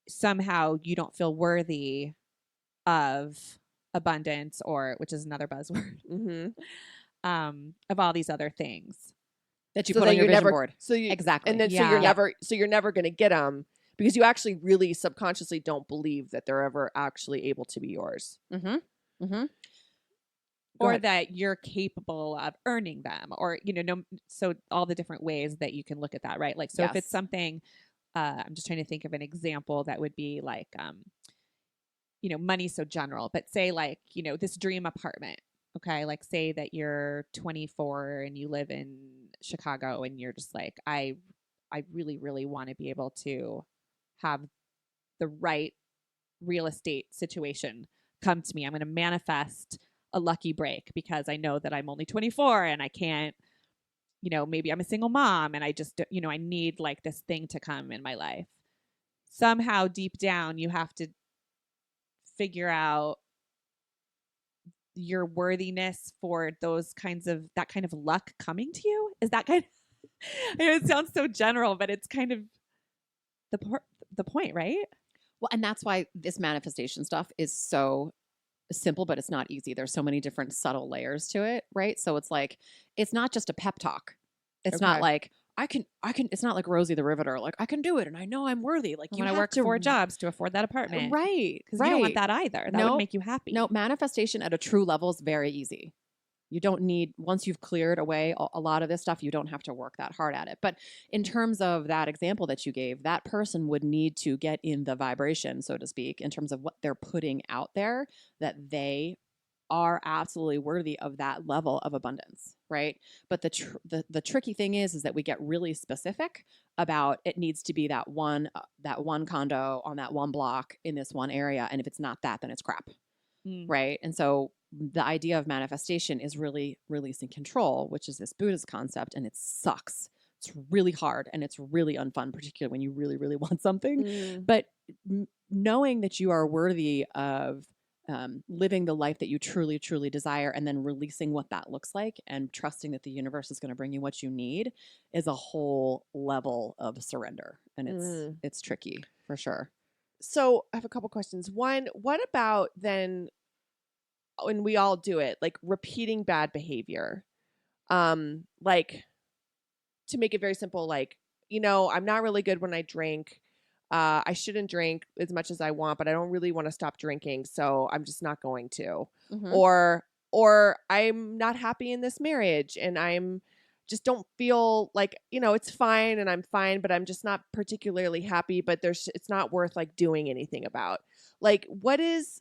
Speaker 1: somehow you don't feel worthy of abundance, or which is another buzzword, of all these other things
Speaker 4: that you put on your vision board.
Speaker 2: So you,
Speaker 4: exactly.
Speaker 2: And then so you're never going to get them because you actually really subconsciously don't believe that they're ever actually able to be yours.
Speaker 1: Or that you're capable of earning them, or, so all the different ways that you can look at that, right? Like, so if it's something, I'm just trying to think of an example that would be like, money's so general, but say like, this dream apartment. Okay. Like say that you're 24 and you live in Chicago and you're just like, I really, really want to be able to have the right real estate situation come to me. I'm going to manifest a lucky break because I know that I'm only 24 and I can't, maybe I'm a single mom and I just, I need like this thing to come in my life. Somehow deep down, you have to figure out your worthiness for that kind of luck coming to you. Is that kind of, it sounds so general, but it's kind of the point, right?
Speaker 4: Well, and that's why this manifestation stuff is so simple, but it's not easy. There's so many different subtle layers to it, right? So it's like, it's not just a pep talk. It's not like, I can, it's not like Rosie the Riveter. Like, I can do it. And I know I'm worthy. Like,
Speaker 1: you want to work 4 jobs to afford that apartment.
Speaker 4: Right.
Speaker 1: Because you don't want that either. That would make you happy.
Speaker 4: No, manifestation at a true level is very easy. You don't need, once you've cleared away a lot of this stuff, you don't have to work that hard at it. But in terms of that example that you gave, that person would need to get in the vibration, so to speak, in terms of what they're putting out there, that they are absolutely worthy of that level of abundance, right? But the tricky thing is that we get really specific about it needs to be that one condo on that one block in this one area. And if it's not that, then it's crap. Right. And so the idea of manifestation is really releasing control, which is this Buddhist concept, and it sucks. It's really hard and it's really unfun, particularly when you really, really want something. But knowing that you are worthy of living the life that you truly, truly desire, and then releasing what that looks like and trusting that the universe is going to bring you what you need is a whole level of surrender. And it's tricky for sure.
Speaker 2: So I have a couple questions. One, what about then, when we all do it, like repeating bad behavior? Like, to make it very simple, like, I'm not really good when I drink. I shouldn't drink as much as I want, but I don't really want to stop drinking, so I'm just not going to. Or I'm not happy in this marriage and I'm just don't feel like, it's fine and I'm fine, but I'm just not particularly happy, but it's not worth like doing anything about. Like, what is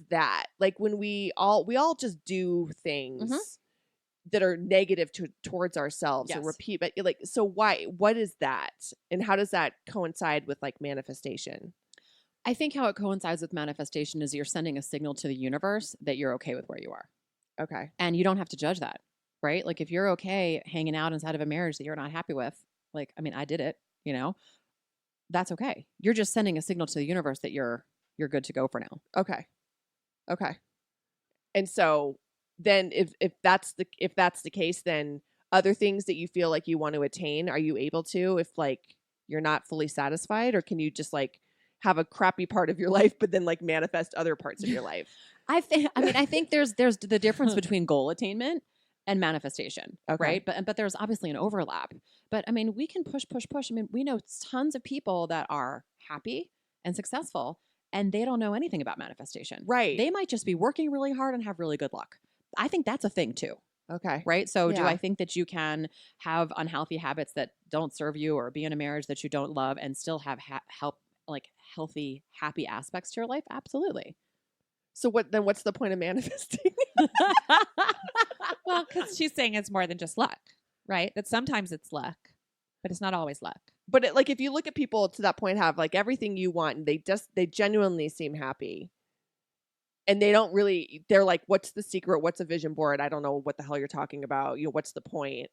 Speaker 2: that? Like when we all just do things that are negative towards ourselves and
Speaker 4: Yes.
Speaker 2: repeat. But like, so what is that? And how does that coincide with like manifestation?
Speaker 4: I think how it coincides with manifestation is you're sending a signal to the universe that you're okay with where you are.
Speaker 2: Okay.
Speaker 4: And you don't have to judge that, right? Like if you're okay hanging out inside of a marriage that you're not happy with, like, I mean, I did it, that's okay. You're just sending a signal to the universe that you're good to go for now.
Speaker 2: Okay. Okay. And so then if that's the case, then other things that you feel like you want to attain, are you able to, if like you're not fully satisfied, or can you just like have a crappy part of your life but then like manifest other parts of your life?
Speaker 4: I think there's the difference between goal attainment and manifestation,
Speaker 2: Okay.
Speaker 4: right? But there's obviously an overlap. But I mean, we can push. I mean, we know tons of people that are happy and successful, and they don't know anything about manifestation.
Speaker 2: Right.
Speaker 4: They might just be working really hard and have really good luck. I think that's a thing too,
Speaker 2: Okay.
Speaker 4: right? So do
Speaker 2: Yeah.
Speaker 4: I think that you can have unhealthy habits that don't serve you, or be in a marriage that you don't love, and still have healthy, happy aspects to your life? Absolutely.
Speaker 2: So what's the point of manifesting?
Speaker 1: Well, because she's saying it's more than just luck, right? That sometimes it's luck, but it's not always luck.
Speaker 2: But like if you look at people to that point, have like everything you want, and they genuinely seem happy. And they don't really, they're like, what's the secret? What's a vision board? I don't know what the hell you're talking about. What's the point?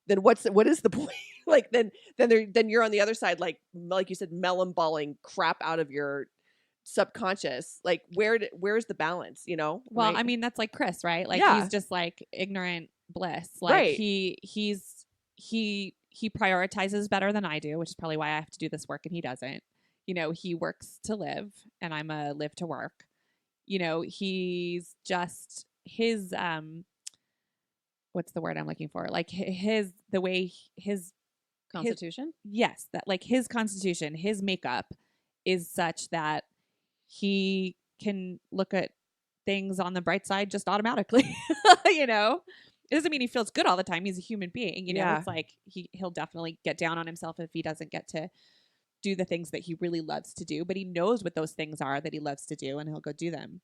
Speaker 2: Then what is the point? Like then you're on the other side, like you said, melon balling crap out of your subconscious. Like where's the balance,
Speaker 1: Well,
Speaker 2: right?
Speaker 1: I mean, that's like Chris, right? Like
Speaker 2: Yeah.
Speaker 1: he's just like ignorant bliss. Like
Speaker 2: Right.
Speaker 1: he prioritizes better than I do, which is probably why I have to do this work and he doesn't. He works to live and I'm a live to work. He's just his what's the word I'm looking for? Like the way his
Speaker 4: Constitution?
Speaker 1: yes, that like his constitution, his makeup is such that he can look at things on the bright side just automatically. It doesn't mean he feels good all the time. He's a human being.
Speaker 2: Yeah.
Speaker 1: It's like he'll definitely get down on himself if he doesn't get to do the things that he really loves to do, but he knows what those things are that he loves to do and he'll go do them.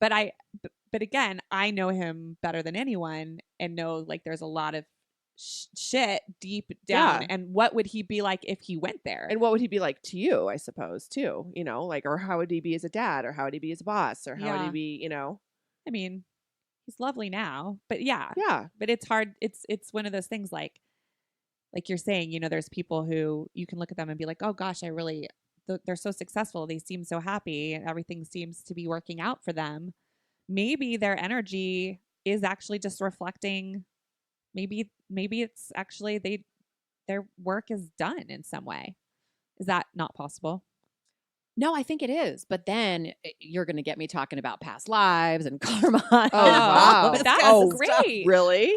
Speaker 1: But again, I know him better than anyone and know like there's a lot of shit deep down.
Speaker 2: Yeah.
Speaker 1: And what would he be like if he went there?
Speaker 2: And what would he be like to you, I suppose, too? Like, or how would he be as a dad, or how would he be as a boss, or how would he be,
Speaker 1: I mean, he's lovely now, but yeah. But it's hard. It's one of those things like you're saying, there's people who you can look at them and be like, oh gosh, they're so successful. They seem so happy and everything seems to be working out for them. Maybe their energy is actually just reflecting, maybe it's actually their work is done in some way. Is that not possible?
Speaker 4: No, I think it is. But then you're going to get me talking about past lives and karma.
Speaker 2: Oh, wow.
Speaker 1: But that's
Speaker 2: stuff.
Speaker 1: great.
Speaker 2: Really?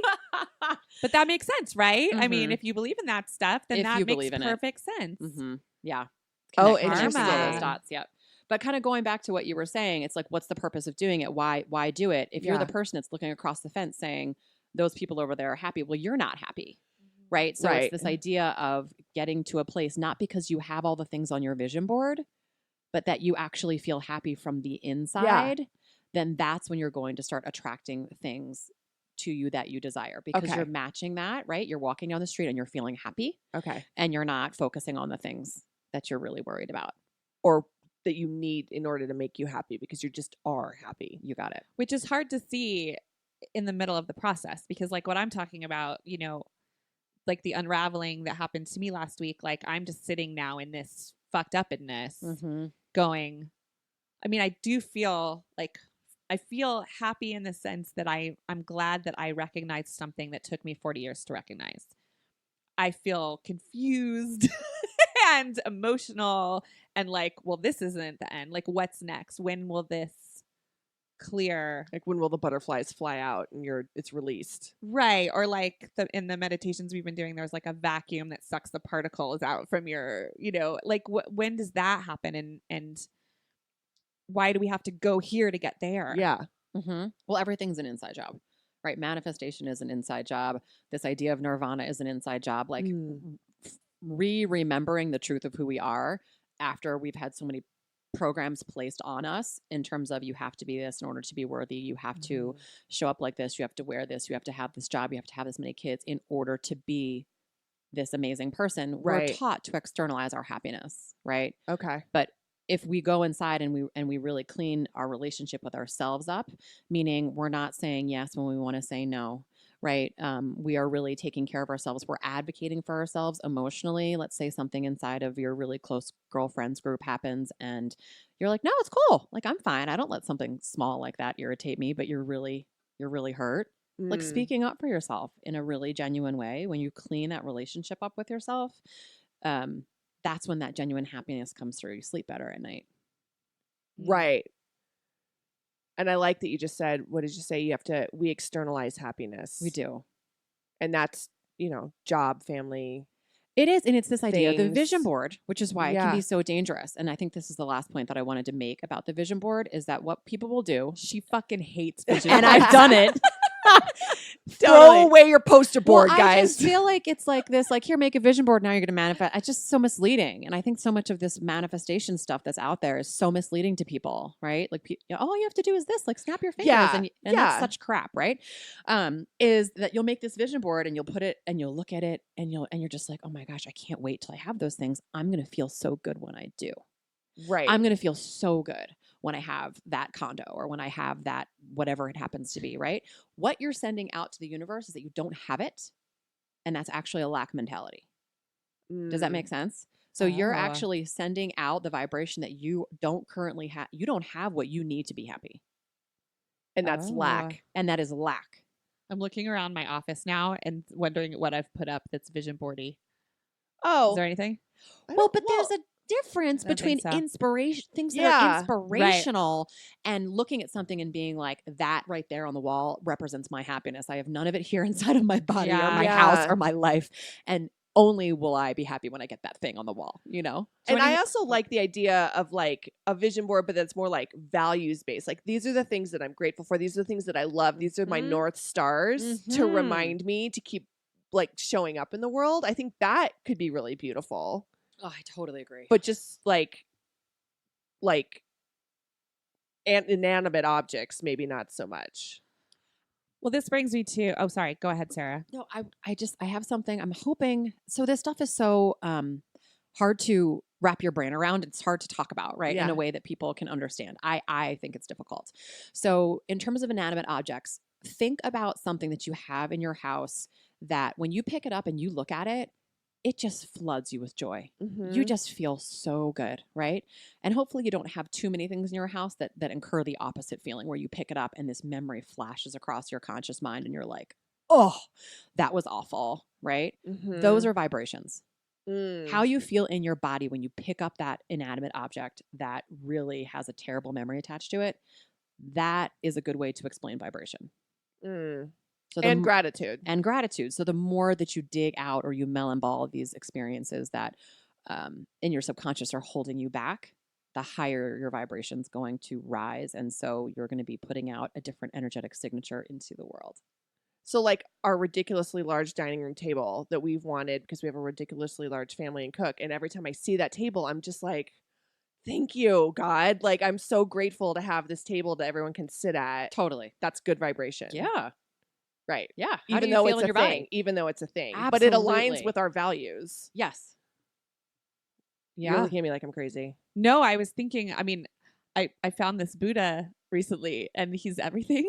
Speaker 1: But that makes sense, right? I mean,
Speaker 4: Mhm.
Speaker 1: if you believe in that stuff, then
Speaker 4: If
Speaker 1: that
Speaker 4: you
Speaker 1: makes
Speaker 4: believe in it.
Speaker 1: perfect sense.
Speaker 4: Mm-hmm. Yeah.
Speaker 2: Oh,
Speaker 4: Connects all those
Speaker 1: interesting.
Speaker 4: dots. Yep. But kind of going back to what you were saying, it's like, what's the purpose of doing it? Why do it? If you're
Speaker 2: Yeah.
Speaker 4: the person that's looking across the fence saying those people over there are happy, well, you're not happy, right? So
Speaker 2: Right.
Speaker 4: it's this idea of getting to a place, not because you have all the things on your vision board, but that you actually feel happy from the inside. Then that's when you're going to start attracting things to you that you desire, because
Speaker 2: Okay.
Speaker 4: you're matching that, right? You're walking down the street and you're feeling happy,
Speaker 2: Okay.
Speaker 4: and you're not focusing on the things that you're really worried about.
Speaker 2: Or that you need in order to make you happy, because you just are happy.
Speaker 4: You got it.
Speaker 1: Which is hard to see in the middle of the process, because like what I'm talking about, like the unraveling that happened to me last week, like I'm just sitting now in this fucked upness
Speaker 4: Mm-hmm.
Speaker 1: going, I mean, I do feel like I feel happy in the sense that I'm glad that I recognized something that took me 40 years to recognize. I feel confused and emotional and like, well, this isn't the end. Like, what's next? When will this clear?
Speaker 2: Like, when will the butterflies fly out and it's released?
Speaker 1: Right. Or like in the meditations we've been doing, there's like a vacuum that sucks the particles out from your, like when does that happen? And why do we have to go here to get there?
Speaker 2: Yeah.
Speaker 4: Mm-hmm. Well, everything's an inside job, right? Manifestation is an inside job. This idea of nirvana is an inside job. Like remembering the truth of who we are after we've had so many programs placed on us in terms of you have to be this in order to be worthy. You have to show up like this. You have to wear this. You have to have this job. You have to have this many kids in order to be this amazing person.
Speaker 2: Right.
Speaker 4: We're taught to externalize our happiness, right?
Speaker 2: Okay.
Speaker 4: But if we go inside and we really clean our relationship with ourselves up, meaning we're not saying yes when we want to say no, right? We are really taking care of ourselves. We're advocating for ourselves emotionally. Let's say something inside of your really close girlfriends group happens and you're like, no, it's cool. Like, I'm fine. I don't let something small like that irritate me, but you're really hurt. Like, speaking up for yourself in a really genuine way, when you clean that relationship up with yourself, that's when that genuine happiness comes through. You sleep better at night.
Speaker 2: Right. And I like that you just said, what did you say? We externalize happiness.
Speaker 4: We do.
Speaker 2: And that's, job, family.
Speaker 4: It is. And it's this idea of the
Speaker 2: Things.
Speaker 4: vision board, which is why it can
Speaker 2: Yeah.
Speaker 4: be so dangerous. And I think this is the last point that I wanted to make about the vision board is that what people will do,
Speaker 1: She fucking hates vision
Speaker 4: and
Speaker 1: boards.
Speaker 4: I've done it.
Speaker 2: Throw away your poster board,
Speaker 4: I
Speaker 2: guys.
Speaker 4: just feel like it's like this, like, here, make a vision board. Now you're going to manifest. It's just so misleading. And I think so much of this manifestation stuff that's out there is so misleading to people, right? Like, all you have to do is this, like, snap your fingers.
Speaker 2: Yeah,
Speaker 4: And
Speaker 2: yeah.
Speaker 4: that's such crap, right? Is that you'll make this vision board and you'll put it and you'll look at it and you're just like, oh my gosh, I can't wait till I have those things. I'm going to feel so good when I do.
Speaker 2: Right.
Speaker 4: I'm going to feel so good when I have that condo or when I have that, whatever it happens to be, right? What you're sending out to the universe is that you don't have it. And that's actually a lack mentality. Does that make sense? So you're
Speaker 1: Oh.
Speaker 4: actually sending out the vibration that you don't currently have. You don't have what you need to be happy.
Speaker 2: And that's lack.
Speaker 4: And that is lack.
Speaker 1: I'm looking around my office now and wondering what I've put up that's vision boardy.
Speaker 2: Oh.
Speaker 1: Is there anything?
Speaker 4: Well, but there's a difference
Speaker 1: I don't
Speaker 4: between
Speaker 1: think so.
Speaker 4: inspiration, things that
Speaker 2: Yeah,
Speaker 4: are inspirational, and looking at something and being like, that right there on the wall represents my happiness. I have none of it here inside of my body or my house or my life. And only will I be happy when I get that thing on the wall, So
Speaker 2: And I also like the idea of like a vision board, but that's more like values based. Like, these are the things that I'm grateful for. These are the things that I love. These are my North Stars to remind me to keep like showing up in the world. I think that could be really beautiful.
Speaker 4: Oh, I totally agree.
Speaker 2: But just like inanimate objects, maybe not so much.
Speaker 1: Well, this brings me to, oh, sorry. Go ahead, Sarah.
Speaker 4: No, I have something I'm hoping. So this stuff is so hard to wrap your brain around. It's hard to talk about, right? In
Speaker 2: Yeah.
Speaker 4: a way that people can understand. I think it's difficult. So in terms of inanimate objects, think about something that you have in your house that when you pick it up and you look at it, it just floods you with joy. You just feel so good, right? And hopefully you don't have too many things in your house that incur the opposite feeling where you pick it up and this memory flashes across your conscious mind and you're like, oh, that was awful, right? Those are vibrations. How you feel in your body when you pick up that inanimate object that really has a terrible memory attached to it, that is a good way to explain vibration. So
Speaker 2: and gratitude.
Speaker 4: And gratitude. So the more that you dig out or you melon ball these experiences that in your subconscious are holding you back, the higher your vibration's going to rise. And so you're going to be putting out a different energetic signature into the world.
Speaker 2: So like our ridiculously large dining room table that we've wanted because we have a ridiculously large family and cook. And every time I see that table, I'm just like, thank you, God. Like, I'm so grateful to have this table that everyone can sit at.
Speaker 4: Totally.
Speaker 2: That's good vibration.
Speaker 4: Yeah.
Speaker 2: Right.
Speaker 4: Yeah. How
Speaker 2: Even
Speaker 4: do you
Speaker 2: though
Speaker 4: feel
Speaker 2: it's
Speaker 4: in
Speaker 2: a
Speaker 4: your
Speaker 2: thing.
Speaker 4: body?
Speaker 2: Even though it's a thing. But it aligns
Speaker 4: Absolutely.
Speaker 2: with our values.
Speaker 4: Yes.
Speaker 2: You're looking at me like I'm crazy.
Speaker 1: No, I was thinking, I found this Buddha recently and he's everything.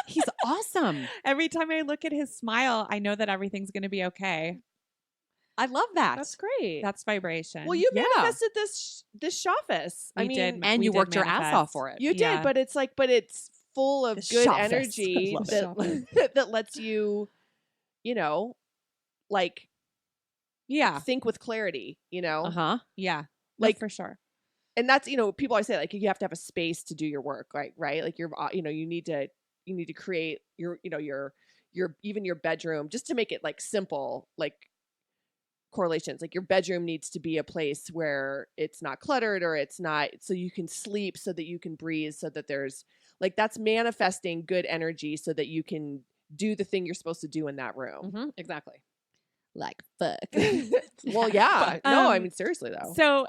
Speaker 4: He's awesome.
Speaker 1: Every time I look at his smile, I know that everything's going to be okay.
Speaker 4: I love that.
Speaker 2: That's great.
Speaker 1: That's vibration.
Speaker 2: Well, you
Speaker 4: Yeah.
Speaker 2: manifested this shoffice.
Speaker 1: We did.
Speaker 4: And
Speaker 1: We
Speaker 4: you
Speaker 1: did
Speaker 4: worked your ass
Speaker 1: manifest.
Speaker 4: off for it.
Speaker 2: You
Speaker 1: Yeah.
Speaker 2: did, but it's full of
Speaker 4: The
Speaker 2: good
Speaker 4: shoffice.
Speaker 2: energy
Speaker 4: I love
Speaker 2: that lets you, like
Speaker 1: Yeah.
Speaker 2: think with clarity,
Speaker 4: Uh-huh.
Speaker 1: Yeah.
Speaker 2: Like,
Speaker 1: for sure.
Speaker 2: and that's, people always say like you have to have a space to do your work, right? Like you're, you need to create your, even your bedroom just to make it like simple, like correlations. Like your bedroom needs to be a place where it's not cluttered or it's not, so you can sleep, so that you can breathe, so that there's like, that's manifesting good energy so that you can do the thing you're supposed to do in that room.
Speaker 4: Mm-hmm. Exactly.
Speaker 1: Like, fuck.
Speaker 2: Well, yeah. No, I
Speaker 1: Um,
Speaker 2: mean, seriously though.
Speaker 1: So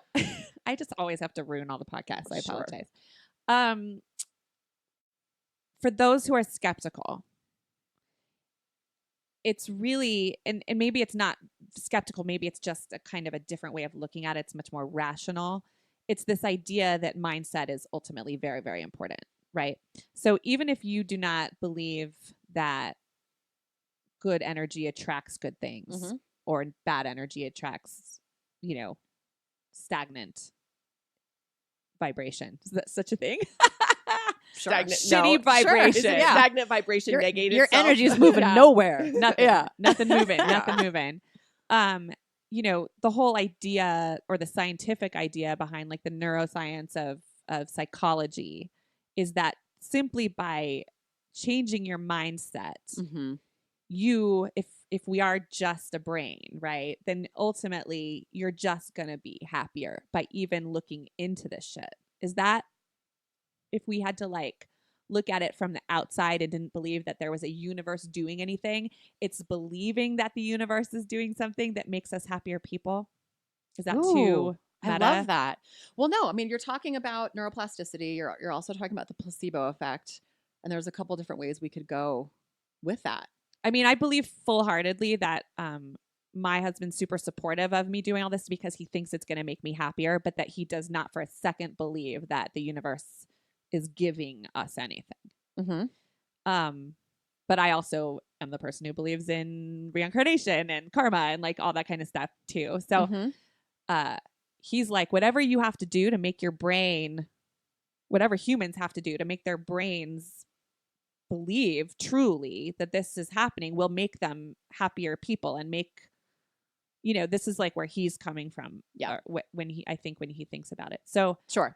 Speaker 1: I just always have to ruin all the podcasts. I
Speaker 2: Sure.
Speaker 1: apologize. For those who are skeptical, it's really, and maybe it's not skeptical, maybe it's just a kind of a different way of looking at it. It's much more rational. It's this idea that mindset is ultimately very, very important, right? So even if you do not believe that good energy attracts good things or bad energy attracts, stagnant vibration. Is that such a thing?
Speaker 4: Sure.
Speaker 1: Shitty
Speaker 2: Is
Speaker 1: vibration.
Speaker 2: it stagnant vibration negate
Speaker 4: Your
Speaker 2: itself?
Speaker 4: energy is moving nowhere.
Speaker 1: Nothing moving. Nothing moving. The whole idea or the scientific idea behind like the neuroscience of psychology is that simply by changing your mindset, if we are just a brain, right, then ultimately you're just going to be happier by even looking into this shit. Is that, if we had to like look at it from the outside and didn't believe that there was a universe doing anything, it's believing that the universe is doing something that makes us happier people? Is that too
Speaker 4: I
Speaker 1: meta?
Speaker 4: love that. Well, no, I mean, you're talking about neuroplasticity. You're also talking about the placebo effect. And there's a couple different ways we could go with that.
Speaker 1: I mean, I believe full-heartedly that my husband's super supportive of me doing all this because he thinks it's going to make me happier, but that he does not for a second believe that the universe is giving us anything. But I also am the person who believes in reincarnation and karma and like all that kind of stuff too. So he's like, whatever you have to do to make your brain, whatever humans have to do to make their brains believe truly that this is happening will make them happier people and make, this is like where he's coming from.
Speaker 4: Yeah.
Speaker 1: When he thinks about it. So
Speaker 4: sure.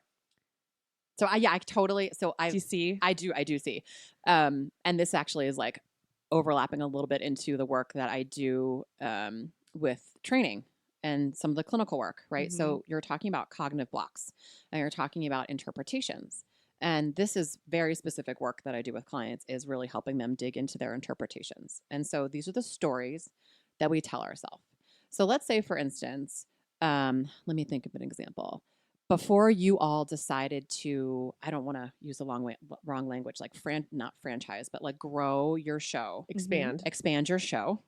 Speaker 4: So I totally, so
Speaker 1: do you see?
Speaker 4: I do see. And this actually is like overlapping a little bit into the work that I do with training and some of the clinical work, right? So you're talking about cognitive blocks and you're talking about interpretations. And this is very specific work that I do with clients, is really helping them dig into their interpretations. And so these are the stories that we tell ourselves. So let's say, for instance, let me think of an example. Before you all decided to, I don't want to use the wrong language, like not franchise, but like grow your show, expand your show.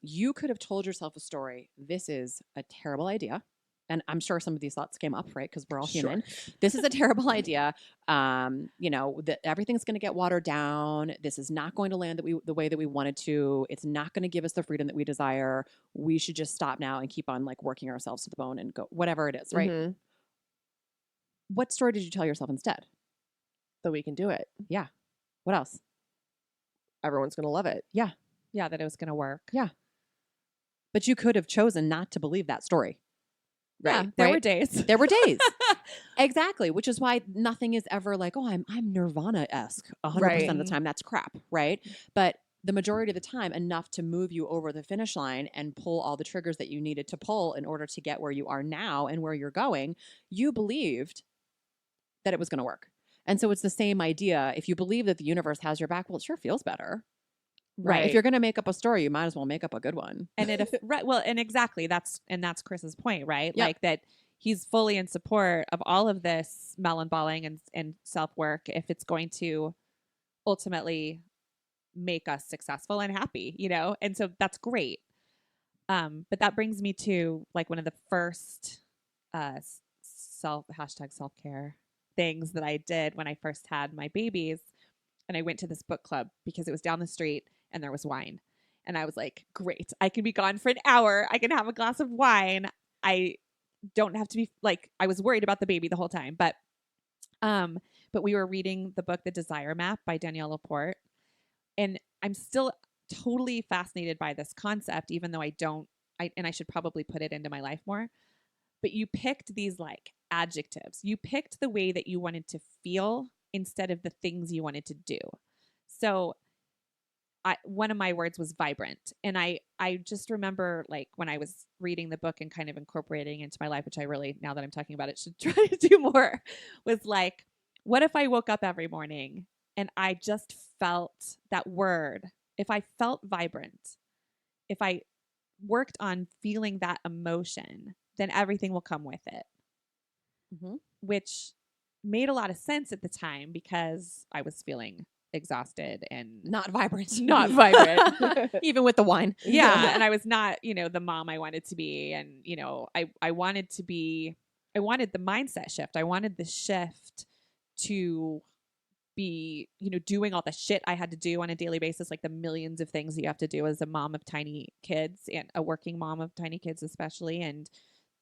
Speaker 4: You could have told yourself a story. This is a terrible idea. And I'm sure some of these thoughts came up, right? Because we're all human. This is a terrible idea. That everything's going to get watered down. This is not going to land the way that we wanted to. It's not going to give us the freedom that we desire. We should just stop now and keep on like working ourselves to the bone and go, whatever it is, right? What story did you tell yourself instead?
Speaker 2: That we can do it.
Speaker 4: Yeah. What else?
Speaker 2: Everyone's going to love it.
Speaker 1: Yeah, that it was going to work.
Speaker 4: Yeah. But you could have chosen not to believe that story.
Speaker 1: Right. There were days.
Speaker 4: There were days. Exactly. Which is why nothing is ever like, oh, I'm Nirvana-esque 100% of the time. That's crap. Right. But the majority of the time, enough to move you over the finish line and pull all the triggers that you needed to pull in order to get where you are now and where you're going, you believed that it was going to work. And so it's the same idea. If you believe that the universe has your back, well, it sure feels better. Right. If you're going to make up a story, you might as well make up a good one.
Speaker 1: And and exactly that's Chris's point, right?
Speaker 4: Yep.
Speaker 1: Like that he's fully in support of all of this melanballing and self-work if it's going to ultimately make us successful and happy, And so that's great. But that brings me to like one of the first self-care things that I did when I first had my babies. And I went to this book club because it was down the street and there was wine. And I was like, great, I can be gone for an hour. I can have a glass of wine. I don't have to be like, I was worried about the baby the whole time. But we were reading the book, The Desire Map by Danielle Laporte. And I'm still totally fascinated by this concept, even though I should probably put it into my life more. But you picked these like adjectives. You picked the way that you wanted to feel instead of the things you wanted to do. So one of my words was vibrant. And I just remember like when I was reading the book and kind of incorporating into my life, which I really, now that I'm talking about it, should try to do more, was like, what if I woke up every morning and I just felt that word? If I felt vibrant, if I worked on feeling that emotion, then everything will come with it. which made a lot of sense at the time because I was feeling exhausted and
Speaker 4: Not vibrant.
Speaker 1: not vibrant.
Speaker 4: Even with the wine.
Speaker 1: Yeah. And I was not, the mom I wanted to be. And, I wanted the mindset shift. I wanted the shift to be, doing all the shit I had to do on a daily basis, like the millions of things that you have to do as a mom of tiny kids and a working mom of tiny kids, especially, and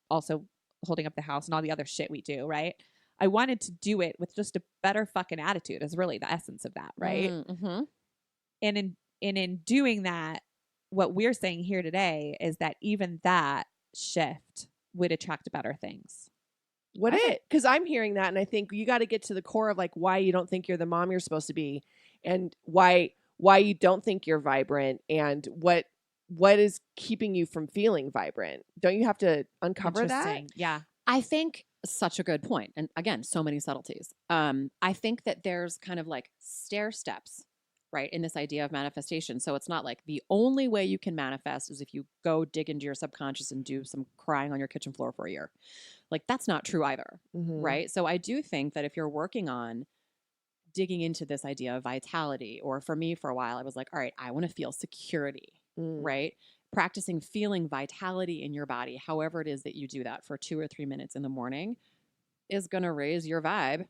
Speaker 1: also holding up the house and all the other shit we do. Right. I wanted to do it with just a better fucking attitude is really the essence of that. Right.
Speaker 4: Mm-hmm.
Speaker 1: And in doing that, what we're saying here today is that even that shift would attract better things.
Speaker 2: Would it? Because I'm hearing that, and I think you got to get to the core of like why you don't think you're the mom you're supposed to be, and why you don't think you're vibrant, and what is keeping you from feeling vibrant. Don't you have to uncover that?
Speaker 1: Yeah.
Speaker 4: I think such a good point. And again, so many subtleties. I think that there's kind of like stair steps, right, in this idea of manifestation. So it's not like the only way you can manifest is if you go dig into your subconscious and do some crying on your kitchen floor for a year. Like that's not true either, right? So I do think that if you're working on digging into this idea of vitality, or for me for a while, I was like, all right, I want to feel security, right? Practicing feeling vitality in your body, however it is that you do that for 2 or 3 minutes in the morning, is going to raise your vibe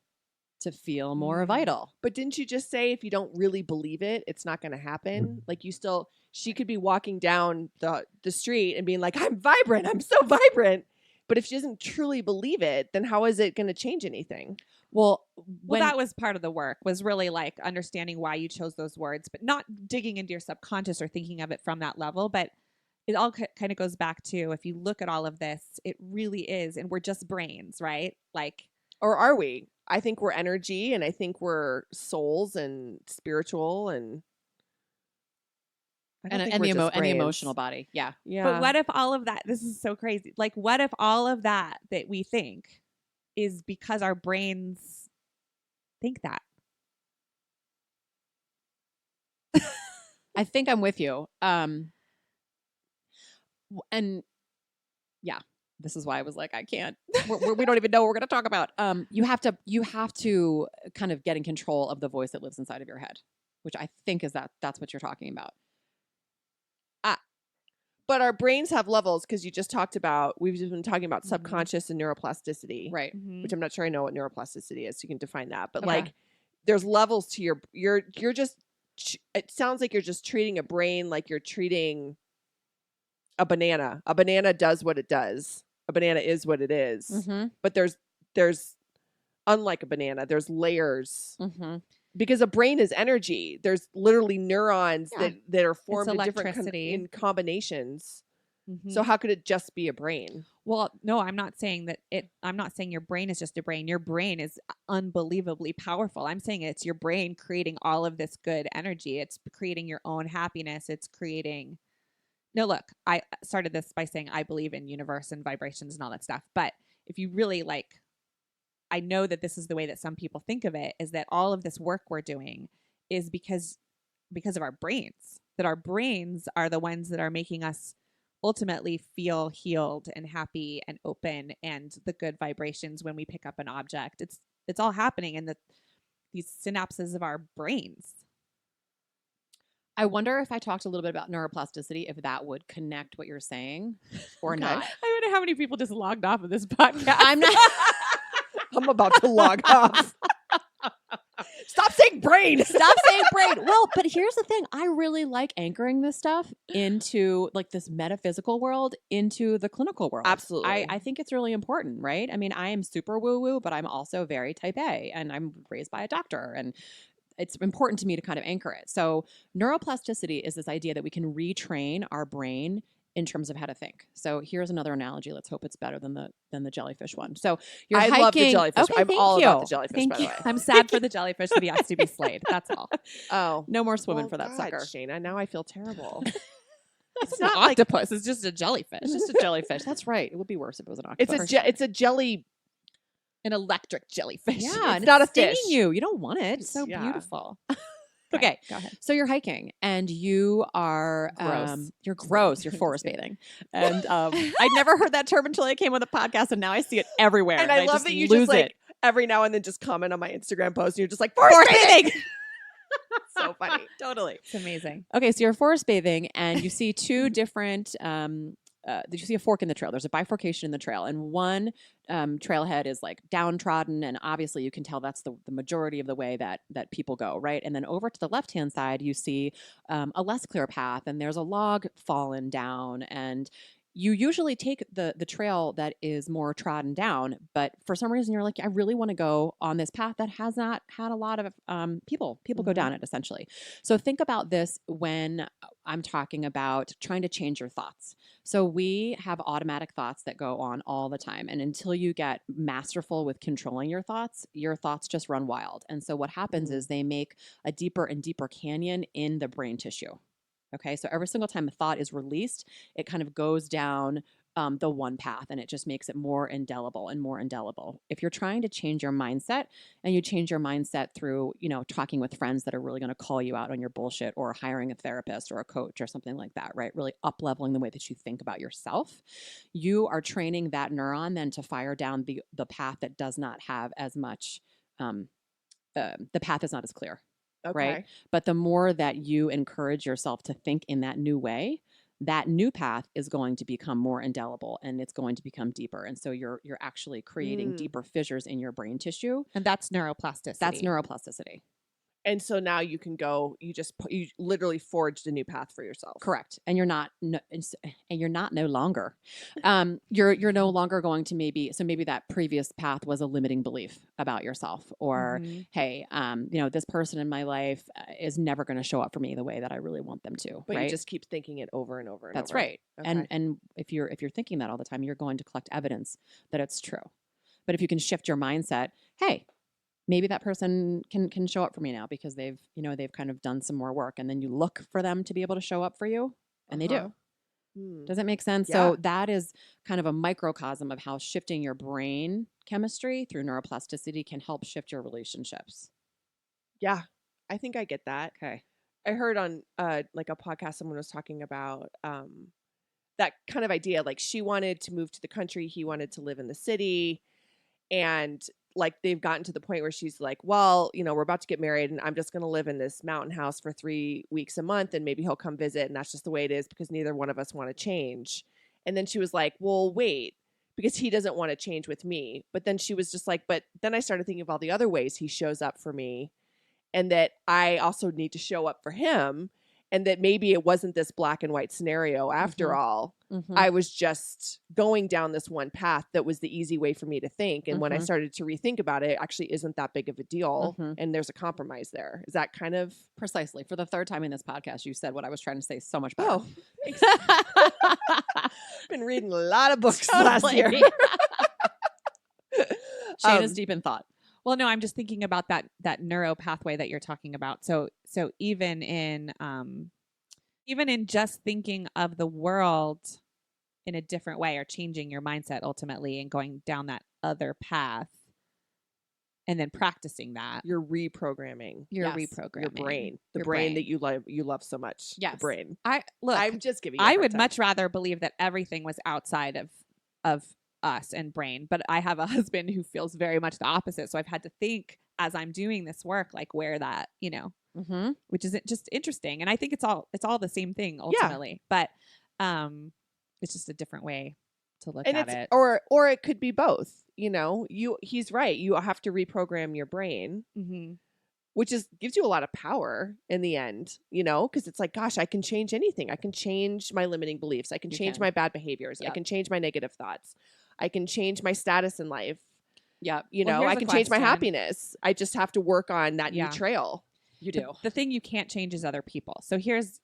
Speaker 4: to feel more vital.
Speaker 2: But didn't you just say if you don't really believe it, it's not going to happen? Like she could be walking down the street and being like, I'm vibrant, I'm so vibrant. But if she doesn't truly believe it, then how is it going to change anything?
Speaker 1: Well, that was part of the work, was really like understanding why you chose those words, but not digging into your subconscious or thinking of it from that level. But it all kind of goes back to, if you look at all of this, it really is, and we're just brains, right? Like,
Speaker 2: or are we? I think we're energy, and I think we're souls and spiritual, and
Speaker 4: the emotional body. Yeah.
Speaker 2: Yeah.
Speaker 1: But what if all of that, this is so crazy. Like, what if all of that we think is because our brains think that?
Speaker 4: I think I'm with you. And yeah, this is why I was like, I can't, we don't even know what we're going to talk about. You have to kind of get in control of the voice that lives inside of your head, which I think is that's what you're talking about.
Speaker 2: But our brains have levels, because you just talked about, we've just been talking about subconscious and neuroplasticity,
Speaker 4: right?
Speaker 2: Which I'm not sure I know what neuroplasticity is. So you can define that, but like, there's levels to you're just. It sounds like you're just treating a brain like you're treating a banana. A banana does what it does. A banana is what it is. But there's unlike a banana, there's layers. Because a brain is energy. There's literally neurons that are formed in different in combinations. So how could it just be a brain?
Speaker 1: Well, no, I'm not saying that I'm not saying your brain is just a brain. Your brain is unbelievably powerful. I'm saying it's your brain creating all of this good energy. It's creating your own happiness. It's creating. No, look, I started this by saying I believe in universe and vibrations and all that stuff. But if you really I know that this is the way that some people think of it, is that all of this work we're doing is because of our brains, that our brains are the ones that are making us ultimately feel healed and happy and open, and the good vibrations when we pick up an object. It's all happening in these synapses of our brains.
Speaker 4: I wonder if I talked a little bit about neuroplasticity, if that would connect what you're saying or not.
Speaker 1: I wonder how many people just logged off of this podcast.
Speaker 4: I'm not.
Speaker 2: I'm about to log off. Stop saying brain.
Speaker 4: Stop saying brain. Well, but here's the thing. I really like anchoring this stuff into like this metaphysical world, into the clinical world.
Speaker 2: Absolutely.
Speaker 4: I think it's really important, right? I mean, I am super woo-woo, but I'm also very type A, and I'm raised by a doctor, and it's important to me to kind of anchor it. So neuroplasticity is this idea that we can retrain our brain in terms of how to think. So here's another analogy. Let's hope it's better than the jellyfish one. So you're hiking.
Speaker 2: Love the jellyfish.
Speaker 4: Okay,
Speaker 2: I'm all about the jellyfish,
Speaker 4: Thank
Speaker 2: by the
Speaker 4: you.
Speaker 2: way.
Speaker 1: I'm sad for the jellyfish that he has to be slayed. That's all.
Speaker 2: Oh.
Speaker 4: No more swimming for that
Speaker 2: God,
Speaker 4: sucker.
Speaker 2: Shayna, now I feel terrible.
Speaker 1: It's not an octopus. It's just a jellyfish.
Speaker 4: It's just a jellyfish. That's right. It would be worse if it was an octopus.
Speaker 2: It's a jelly.
Speaker 1: An electric jellyfish.
Speaker 4: Yeah,
Speaker 2: it's not a
Speaker 4: stinging
Speaker 2: fish.
Speaker 4: you. You don't want it.
Speaker 1: It's so beautiful.
Speaker 4: Okay.
Speaker 1: Go ahead.
Speaker 4: So you're hiking and you are
Speaker 2: Gross.
Speaker 4: you're gross. You're
Speaker 1: Just
Speaker 4: forest
Speaker 1: kidding.
Speaker 4: bathing, and I'd never heard that term until I came on the podcast, and now I see it everywhere.
Speaker 2: And I love
Speaker 4: just
Speaker 2: that you
Speaker 4: lose
Speaker 2: just like
Speaker 4: it.
Speaker 2: every now and then just comment on my Instagram post and you're just like, forest bathing! So funny.
Speaker 4: Totally.
Speaker 1: It's amazing.
Speaker 4: Okay, so you're forest bathing and you see two different. You see a fork in the trail. There's a bifurcation in the trail, and one trailhead is like downtrodden, and obviously you can tell that's the majority of the way that people go, right? And then over to the left hand side, you see a less clear path, and there's a log fallen down, and you usually take the trail that is more trodden down, but for some reason you're like, I really want to go on this path that has not had a lot of people go down it, essentially. So think about this when I'm talking about trying to change your thoughts. So we have automatic thoughts that go on all the time, and until you get masterful with controlling your thoughts just run wild. And so what happens is they make a deeper and deeper canyon in the brain tissue. Okay, so every single time a thought is released, it kind of goes down the one path, and it just makes it more indelible and more indelible. If you're trying to change your mindset, and you change your mindset through, talking with friends that are really going to call you out on your bullshit, or hiring a therapist or a coach or something like that, right? Really up-leveling the way that you think about yourself. You are training that neuron then to fire down the path that does not have as much, the path is not as clear.
Speaker 2: Okay.
Speaker 4: Right. But the more that you encourage yourself to think in that new way, that new path is going to become more indelible, and it's going to become deeper. And so you're actually creating deeper fissures in your brain tissue.
Speaker 1: And that's neuroplasticity.
Speaker 4: That's neuroplasticity.
Speaker 2: And so now you can go, you literally forged a new path for yourself.
Speaker 4: Correct. And you're not no longer. You're no longer going to maybe that previous path was a limiting belief about yourself, or hey, this person in my life is never going to show up for me the way that I really want them to.
Speaker 2: But
Speaker 4: right?
Speaker 2: you just keep thinking it over and over and
Speaker 4: That's
Speaker 2: over.
Speaker 4: right.
Speaker 2: Okay.
Speaker 4: And if you're thinking that all the time, you're going to collect evidence that it's true. But if you can shift your mindset, hey, maybe that person can show up for me now because they've kind of done some more work, and then you look for them to be able to show up for you, and they do. Does that make sense?
Speaker 2: Yeah.
Speaker 4: So that is kind of a microcosm of how shifting your brain chemistry through neuroplasticity can help shift your relationships.
Speaker 2: Yeah, I think I get that.
Speaker 4: Okay.
Speaker 2: I heard on like a podcast, someone was talking about that kind of idea. Like, she wanted to move to the country, he wanted to live in the city, and like they've gotten to the point where she's like, well, we're about to get married, and I'm just going to live in this mountain house for 3 weeks a month, and maybe he'll come visit, and that's just the way it is because neither one of us want to change. And then she was like, well, wait, because he doesn't want to change with me. But then she was just like, but then I started thinking of all the other ways he shows up for me, and that I also need to show up for him, and that maybe it wasn't this black and white scenario after all. I was just going down this one path that was the easy way for me to think. And when I started to rethink about it, it actually isn't that big of a deal. And there's a compromise there. Is that kind of...
Speaker 4: Precisely. For the third time in this podcast, you said what I was trying to say so much better.
Speaker 2: Oh, thanks. Been reading a lot of books last year.
Speaker 4: Shayna's deep in thought.
Speaker 1: Well, no, I'm just thinking about that neuro pathway that you're talking about. So even in just thinking of the world in a different way, or changing your mindset ultimately and going down that other path, and then practicing that,
Speaker 2: You're reprogramming.
Speaker 1: You're
Speaker 2: Yes.
Speaker 1: reprogramming
Speaker 2: Your brain. The
Speaker 1: your
Speaker 2: brain that you love so much.
Speaker 4: Yes.
Speaker 2: The brain.
Speaker 1: I'm
Speaker 2: just giving you a
Speaker 1: I
Speaker 2: hard
Speaker 1: would
Speaker 2: time.
Speaker 1: much rather believe that everything was outside of us and brain, but I have a husband who feels very much the opposite. So I've had to think as I'm doing this work, like where that, which is just interesting. And I think it's all the same thing ultimately, but it's just a different way to look at it.
Speaker 2: Or it could be both. He's right. You have to reprogram your brain, which gives you a lot of power in the end, because it's like, gosh, I can change anything. I can change my limiting beliefs. I can change my bad behaviors.
Speaker 4: Yep.
Speaker 2: I can change my negative thoughts. I can change my status in life.
Speaker 4: Yeah.
Speaker 2: I can change my happiness. I just have to work on that new trail.
Speaker 4: You do.
Speaker 1: The thing you can't change is other people. So here's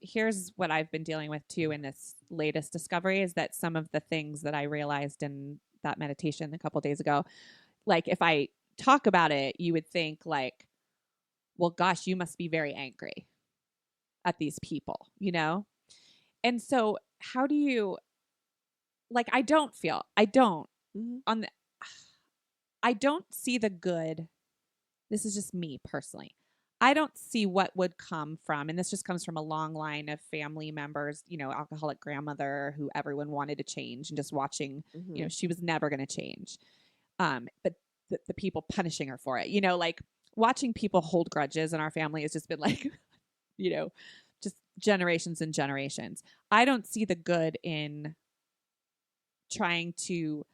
Speaker 1: what I've been dealing with too in this latest discovery, is that some of the things that I realized in that meditation a couple days ago, like if I talk about it, you would think like, well, gosh, you must be very angry at these people, And so how do you, like, I don't see the good. This is just me personally. I don't see what would come from, and this just comes from a long line of family members, alcoholic grandmother who everyone wanted to change, and just watching, she was never going to change. But the people punishing her for it, like watching people hold grudges in our family has just been like, just generations and generations. I don't see the good in trying to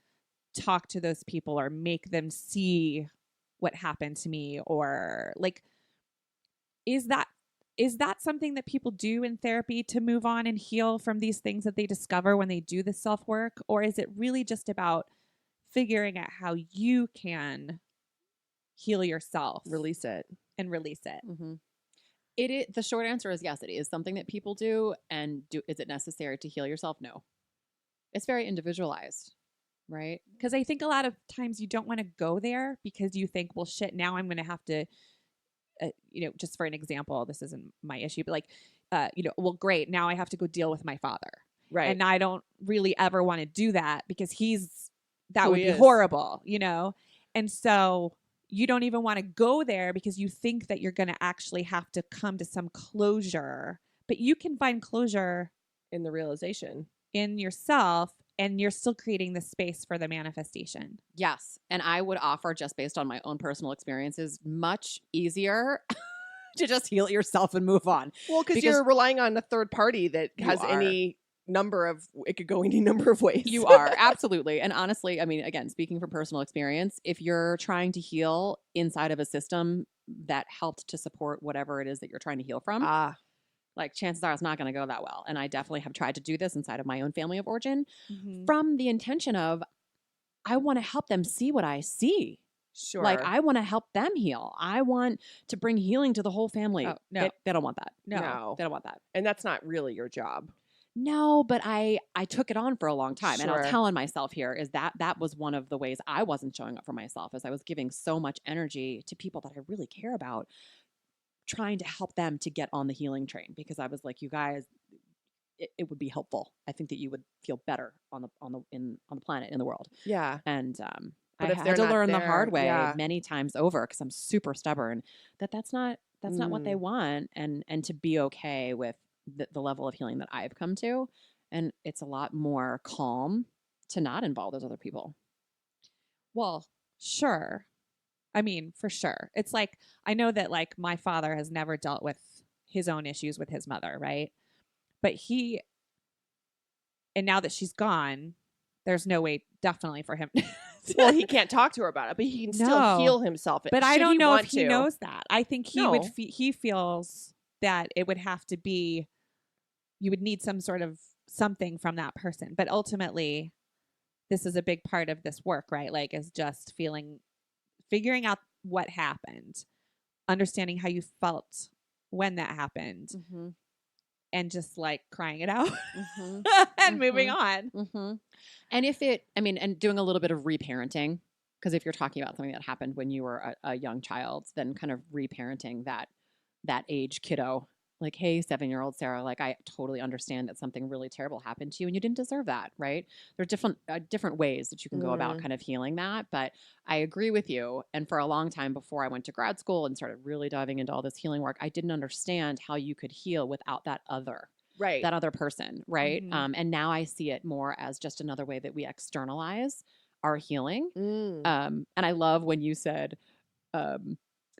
Speaker 1: talk to those people or make them see what happened to me, or like, is that something that people do in therapy to move on and heal from these things that they discover when they do the self-work? Or is it really just about figuring out how you can heal yourself,
Speaker 2: Release it.
Speaker 4: Mm-hmm. The short answer is yes, it is something that people do. And is it necessary to heal yourself? No. It's very individualized, right?
Speaker 1: Because I think a lot of times you don't want to go there because you think, well, shit, now I'm going to have to, just for an example, this isn't my issue, but like, well, great, now I have to go deal with my father.
Speaker 2: Right.
Speaker 1: And I don't really ever want to do that because that would be
Speaker 2: is.
Speaker 1: horrible, And so you don't even want to go there because you think that you're going to actually have to come to some closure. But you can find closure
Speaker 2: in the realization
Speaker 1: in yourself, and you're still creating the space for the manifestation.
Speaker 4: Yes. And I would offer, just based on my own personal experiences, much easier to just heal yourself and move on.
Speaker 2: Well, because you're relying on a third party that has any number of, it could go any number of ways.
Speaker 4: You are, absolutely. And honestly, I mean, again, speaking from personal experience, if you're trying to heal inside of a system that helped to support whatever it is that you're trying to heal from, like chances are it's not going to go that well. And I definitely have tried to do this inside of my own family of origin from the intention of, I want to help them see what I see.
Speaker 2: Sure.
Speaker 4: Like, I want to help them heal. I want to bring healing to the whole family.
Speaker 1: Oh, no.
Speaker 4: They don't want that.
Speaker 2: No.
Speaker 4: They don't want that.
Speaker 2: And that's not really your job.
Speaker 4: No, but I took it on for a long time.
Speaker 2: Sure.
Speaker 4: And I'm telling myself here is that was one of the ways I wasn't showing up for myself, as I was giving so much energy to people that I really care about, trying to help them to get on the healing train, because I was like, you guys, it would be helpful. I think that you would feel better on the planet, in the world.
Speaker 2: Yeah.
Speaker 4: And
Speaker 2: but
Speaker 4: I
Speaker 2: if
Speaker 4: had
Speaker 2: they're
Speaker 4: to
Speaker 2: not
Speaker 4: learn the
Speaker 2: there,
Speaker 4: hard way
Speaker 2: yeah.
Speaker 4: many times over, because I'm super stubborn, that's not what they want, and to be okay with the level of healing that I've come to. And it's a lot more calm to not involve those other people.
Speaker 1: Well, sure. I mean, for sure. It's like, I know that like my father has never dealt with his own issues with his mother, right? But and now that she's gone, there's no way definitely for him.
Speaker 2: Well, he can't talk to her about it, but he can still heal himself.
Speaker 1: But I don't know if he
Speaker 2: to.
Speaker 1: knows that. I think he feels that it would have to be, you would need some sort of something from that person. But ultimately, this is a big part of this work, right? Like, is just figuring out what happened, understanding how you felt when that happened, and just like crying it out and moving on.
Speaker 4: And doing a little bit of reparenting, because if you're talking about something that happened when you were a young child, then kind of reparenting that age kiddo. Like, hey, 7-year-old Sarah, like, I totally understand that something really terrible happened to you and you didn't deserve that, right? There are different ways that you can go about kind of healing that. But I agree with you. And for a long time before I went to grad school and started really diving into all this healing work, I didn't understand how you could heal without that other person, right? And now I see it more as just another way that we externalize our healing. And I love when you said,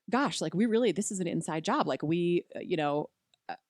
Speaker 4: gosh, like, this is an inside job. Like,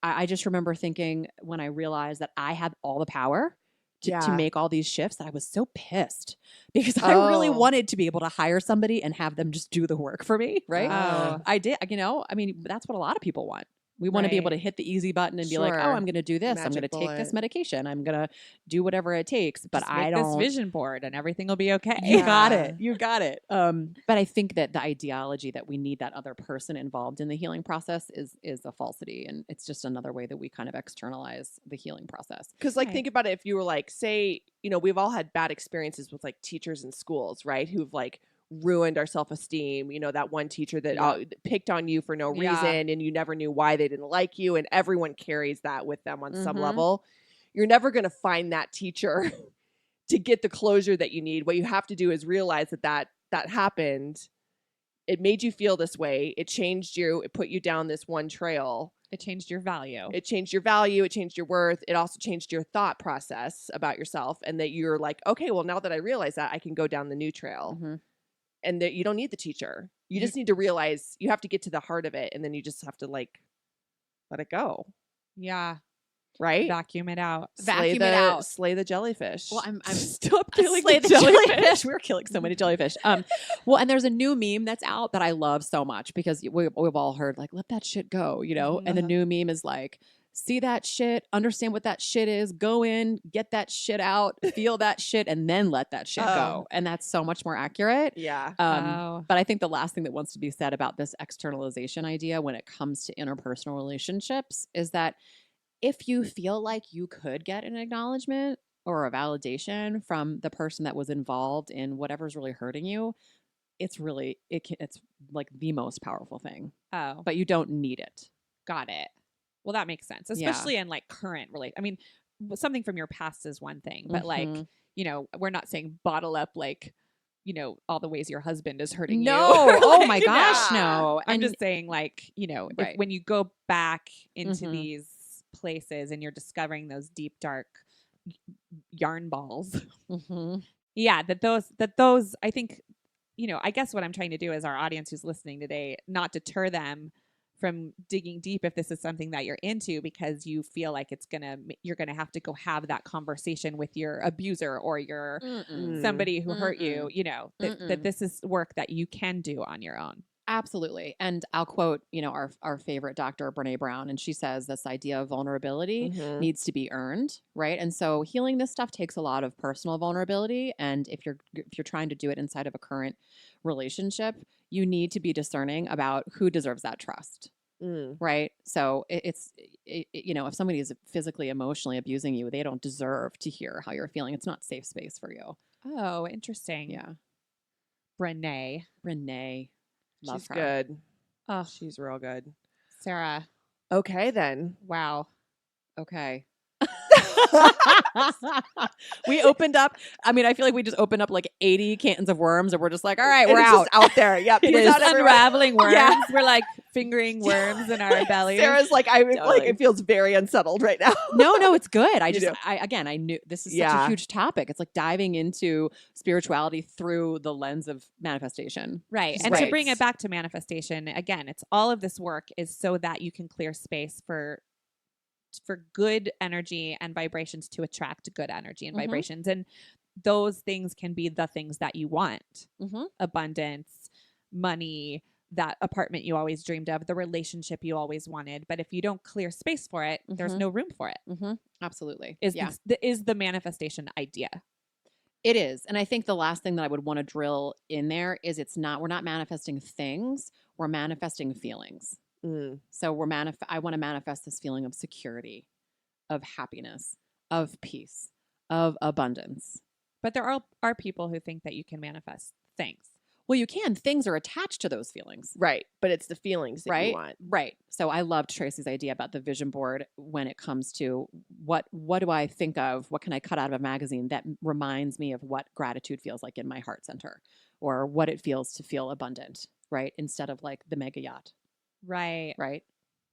Speaker 4: I just remember thinking, when I realized that I had all the power to make all these shifts, that I was so pissed, because I really wanted to be able to hire somebody and have them just do the work for me. Right. I did, I mean, that's what a lot of people want. We want to be able to hit the easy button and be like, oh, I'm going to do this. I'm going to take this medication. I'm going to do whatever it takes. But
Speaker 1: just make this vision board and everything will be okay.
Speaker 4: You got it. But I think that the ideology that we need that other person involved in the healing process is a falsity. And it's just another way that we kind of externalize the healing process.
Speaker 2: Because like, think about it. If you were like, say, we've all had bad experiences with like teachers in schools, right? Who've like ruined our self-esteem, that one teacher that picked on you for no reason and you never knew why they didn't like you, and everyone carries that with them on some level. You're never going to find that teacher to get the closure that you need. What you have to do is realize that happened, it made you feel this way. It changed you. It put you down this one trail.
Speaker 1: It changed your value.
Speaker 2: It changed your value. It changed your worth. It also changed your thought process about yourself. And that you're like, okay, well, now that I realize that, I can go down the new trail.
Speaker 4: Mhm.
Speaker 2: And that you don't need the teacher. You just need to realize you have to get to the heart of it. And then you just have to like let it go.
Speaker 1: Yeah.
Speaker 2: Right?
Speaker 1: Vacuum it out.
Speaker 4: Vacuum it out.
Speaker 2: Slay the jellyfish.
Speaker 4: Well, I'm
Speaker 2: stop killing
Speaker 4: slay
Speaker 2: the
Speaker 4: the
Speaker 2: jellyfish.
Speaker 4: jellyfish. We're killing so many jellyfish. Well, and there's a new meme that's out that I love so much because we've all heard like, let that shit go, you know? And the new meme is like, see that shit, understand what that shit is, go in, get that shit out, feel that shit, and then let that shit go. And that's so much more accurate.
Speaker 2: Yeah.
Speaker 4: But I think the last thing that wants to be said about this externalization idea when it comes to interpersonal relationships is that if you feel like you could get an acknowledgement or a validation from the person that was involved in whatever's really hurting you, it's like the most powerful thing.
Speaker 1: Oh,
Speaker 4: But you don't need it.
Speaker 1: got it. Well, that makes sense, especially in like current I mean, something from your past is one thing, but like, you know, we're not saying bottle up like, you know, all the ways your husband is hurting you.
Speaker 4: No. Oh
Speaker 1: Like,
Speaker 4: my gosh, no.
Speaker 1: I'm
Speaker 4: And
Speaker 1: just saying, like, you know,
Speaker 4: Right.
Speaker 1: when you go back into
Speaker 4: Mhm.
Speaker 1: these places and you're discovering those deep, dark yarn balls.
Speaker 4: Mhm.
Speaker 1: Yeah, that those, I think, you know, I guess what I'm trying to do is our audience who's listening today, not deter them from digging deep if this is something that you're into because you feel like you're gonna have to go have that conversation with your abuser or your
Speaker 4: Mm-mm.
Speaker 1: somebody who hurt you.
Speaker 4: Mm-mm.
Speaker 1: You know that
Speaker 4: Mm-mm.
Speaker 1: this is work that you can do on your own.
Speaker 4: Absolutely. And I'll quote, you know, our favorite doctor, Brene Brown, and she says this idea of vulnerability
Speaker 2: Mhm.
Speaker 4: needs to be earned, right? And so healing this stuff takes a lot of personal vulnerability. And if you're trying to do it inside of a current relationship, you need to be discerning about who deserves that trust,
Speaker 2: Mm.
Speaker 4: right? So you know, if somebody is physically, emotionally abusing you, they don't deserve to hear how you're feeling. It's not safe space for you.
Speaker 1: Oh, interesting.
Speaker 4: Yeah.
Speaker 1: Brene.
Speaker 4: Love
Speaker 2: She's
Speaker 4: her.
Speaker 2: good.
Speaker 1: Oh,
Speaker 2: She's real good.
Speaker 1: Sarah.
Speaker 2: Okay, then.
Speaker 1: Wow.
Speaker 4: Okay. We opened up. I mean, I feel like we just opened up like 80 cans of worms, and we're just like, all right, we're
Speaker 2: It's
Speaker 4: out.
Speaker 2: just out there. Yep.
Speaker 4: It
Speaker 2: Peace
Speaker 4: is
Speaker 2: out, everyone.
Speaker 1: Unraveling worms.
Speaker 2: Yeah.
Speaker 1: We're like fingering worms in our bellies.
Speaker 2: Sarah's like, like
Speaker 4: Totally.
Speaker 2: it feels very unsettled right now.
Speaker 4: No, it's good.
Speaker 2: You do.
Speaker 4: I knew this is such
Speaker 2: Yeah.
Speaker 4: a huge topic. It's like diving into spirituality through the lens of manifestation.
Speaker 1: Right.
Speaker 4: Just
Speaker 1: And to
Speaker 2: right.
Speaker 1: bring it back to manifestation, again, it's all of this work is so that you can clear space for good energy and vibrations to attract good energy and
Speaker 4: Mhm.
Speaker 1: vibrations. And those things can be the things that you want.
Speaker 4: Mm-hmm.
Speaker 1: Abundance, money, that apartment you always dreamed of, the relationship you always wanted. But if you don't clear space for it, there's
Speaker 4: Mhm.
Speaker 1: no room for it.
Speaker 4: Mm-hmm. Absolutely.
Speaker 1: Is
Speaker 4: yeah.
Speaker 1: is the manifestation idea.
Speaker 4: It is. And I think the last thing that I would want to drill in there is we're not manifesting things, we're manifesting feelings.
Speaker 2: Mm.
Speaker 4: So I want to manifest this feeling of security, of happiness, of peace, of abundance.
Speaker 1: But there are people who think that you can manifest things.
Speaker 4: Well, you can. Things are attached to those feelings.
Speaker 2: Right. But it's the feelings that
Speaker 4: Right.
Speaker 2: you want.
Speaker 4: Right. So I loved Tracy's idea about the vision board when it comes to what do I think of? What can I cut out of a magazine that reminds me of what gratitude feels like in my heart center, or what it feels to feel abundant, right? Instead of like the mega yacht,
Speaker 1: Right.
Speaker 4: right?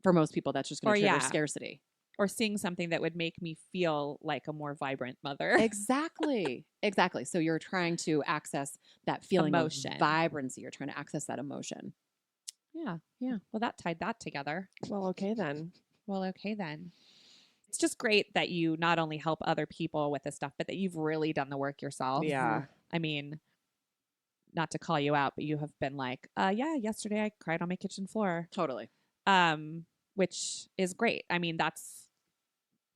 Speaker 4: For most people, that's just going
Speaker 1: Or,
Speaker 4: to trigger
Speaker 1: yeah.
Speaker 4: scarcity.
Speaker 1: Or seeing something that would make me feel like a more vibrant mother.
Speaker 4: Exactly. Exactly. So you're trying to access that feeling
Speaker 1: Emotion.
Speaker 4: of vibrancy. You're trying to access that emotion.
Speaker 1: Yeah.
Speaker 4: Yeah.
Speaker 1: Well, that tied that together.
Speaker 2: Well, okay then.
Speaker 1: Well, okay then. It's just great that you not only help other people with this stuff, but that you've really done the work yourself.
Speaker 2: Yeah.
Speaker 1: I mean, not to call you out, but you have been like, yeah, yesterday I cried on my kitchen floor.
Speaker 4: Totally.
Speaker 1: Which is great. I mean, that's,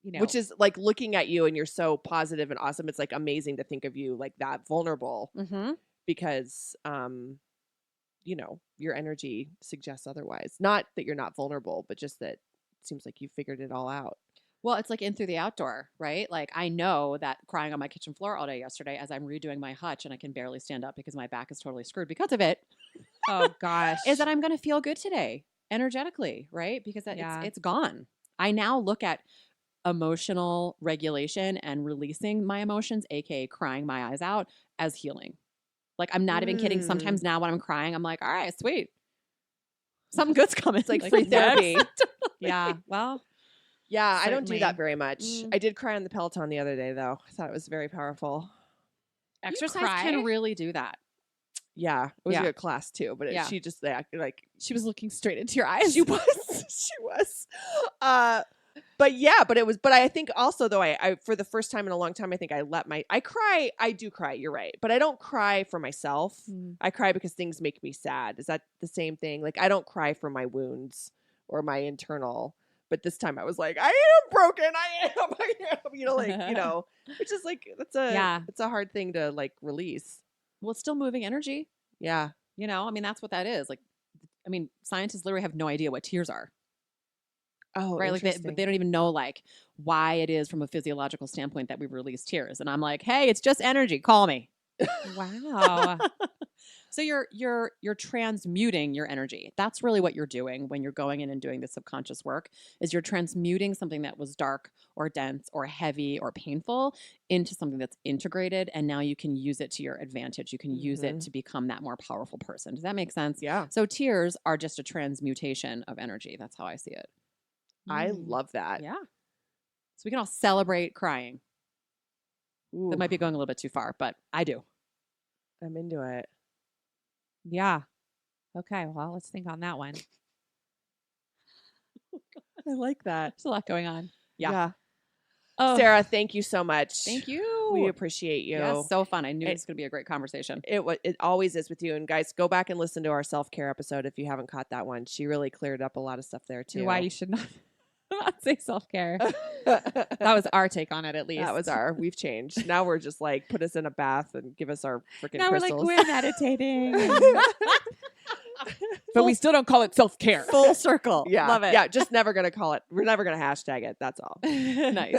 Speaker 1: you know,
Speaker 2: Which is like looking at you and you're so positive and awesome. It's like amazing to think of you like that vulnerable
Speaker 4: Mm-hmm.
Speaker 2: because, you know, your energy suggests otherwise. Not that you're not vulnerable, but just that it seems like you figured it all out.
Speaker 4: Well, it's like in through the outdoor, right? Like I know that crying on my kitchen floor all day yesterday as I'm redoing my hutch and I can barely stand up because my back is totally screwed because of it,
Speaker 1: oh gosh.
Speaker 4: is that I'm going to feel good today energetically, right? Because
Speaker 1: Yeah.
Speaker 4: it's gone. I now look at emotional regulation and releasing my emotions, aka crying my eyes out, as healing. Like, I'm not even kidding. Sometimes now when I'm crying, I'm like, all right, sweet. Something good's coming.
Speaker 2: It's like free therapy.
Speaker 1: Yeah. Well,
Speaker 2: Yeah, I don't do
Speaker 1: Certainly.
Speaker 2: that very much. I did cry on the Peloton the other day, though. I thought it was very powerful.
Speaker 4: Exercise
Speaker 1: cry?
Speaker 4: can really do that.
Speaker 2: Yeah, it was
Speaker 4: Yeah.
Speaker 2: a good class too. But
Speaker 4: Yeah.
Speaker 2: she just like
Speaker 1: she was looking straight into your eyes.
Speaker 2: she was, she was. But yeah, but I think also though I for the first time in a long time I think I cry. I do cry. You're right, but I don't cry for myself. I cry because things make me sad. Is that the same thing? Like I don't cry for my wounds or my internal. But this time I was like, I am broken. I am. You know, like which is like it's a hard thing to like release.
Speaker 4: Well, it's still moving energy.
Speaker 2: Yeah.
Speaker 4: I mean, that's what that is. Like, I mean, scientists literally have no idea what tears are.
Speaker 2: Oh,
Speaker 4: right. Like, they don't even know like why it is from a physiological standpoint that we release tears. And I'm like, hey, it's just energy. Call me.
Speaker 1: Wow.
Speaker 4: So you're transmuting your energy. That's really what you're doing when you're going in and doing the subconscious work, is you're transmuting something that was dark or dense or heavy or painful into something that's integrated, and now you can use it to your advantage. You can use it to become that more powerful person. Does that make sense?
Speaker 2: Yeah.
Speaker 4: So tears are just a transmutation of energy. That's how I see it.
Speaker 2: I love that.
Speaker 4: Yeah. So we can all celebrate crying.
Speaker 2: Ooh,
Speaker 4: That might be going a little bit too far, but I do.
Speaker 2: I'm into it.
Speaker 1: Yeah. Okay. Well, let's think on that one.
Speaker 2: I like that.
Speaker 1: There's a lot going on.
Speaker 4: Yeah.
Speaker 2: Oh, Sarah, thank you so much.
Speaker 4: Thank you.
Speaker 2: We appreciate you.
Speaker 4: Yeah, so fun. I knew it was going to be a great conversation.
Speaker 2: It always is with you. And guys, go back and listen to our self-care episode if you haven't caught that one. She really cleared up a lot of stuff there too.
Speaker 1: Why you should not say self-care. That was our take on it, at least.
Speaker 2: That was we've changed. Now we're just like, put us in a bath and give us our freaking
Speaker 1: Now
Speaker 2: crystals.
Speaker 1: we're like, we're meditating. But we still don't call it self-care.
Speaker 4: Full circle.
Speaker 2: Yeah.
Speaker 4: Love it.
Speaker 2: Yeah. Just never going to call it. We're never going to hashtag it. That's all.
Speaker 4: Nice.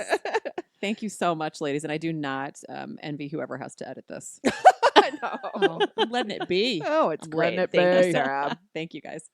Speaker 4: Thank you so much, ladies. And I do not envy whoever has to edit this.
Speaker 2: I know.
Speaker 1: Oh, I'm letting it be.
Speaker 2: Oh, it's
Speaker 4: I'm
Speaker 2: great.
Speaker 4: letting it
Speaker 2: Thank
Speaker 4: be.
Speaker 2: you, Sarah.
Speaker 4: Thank you, guys.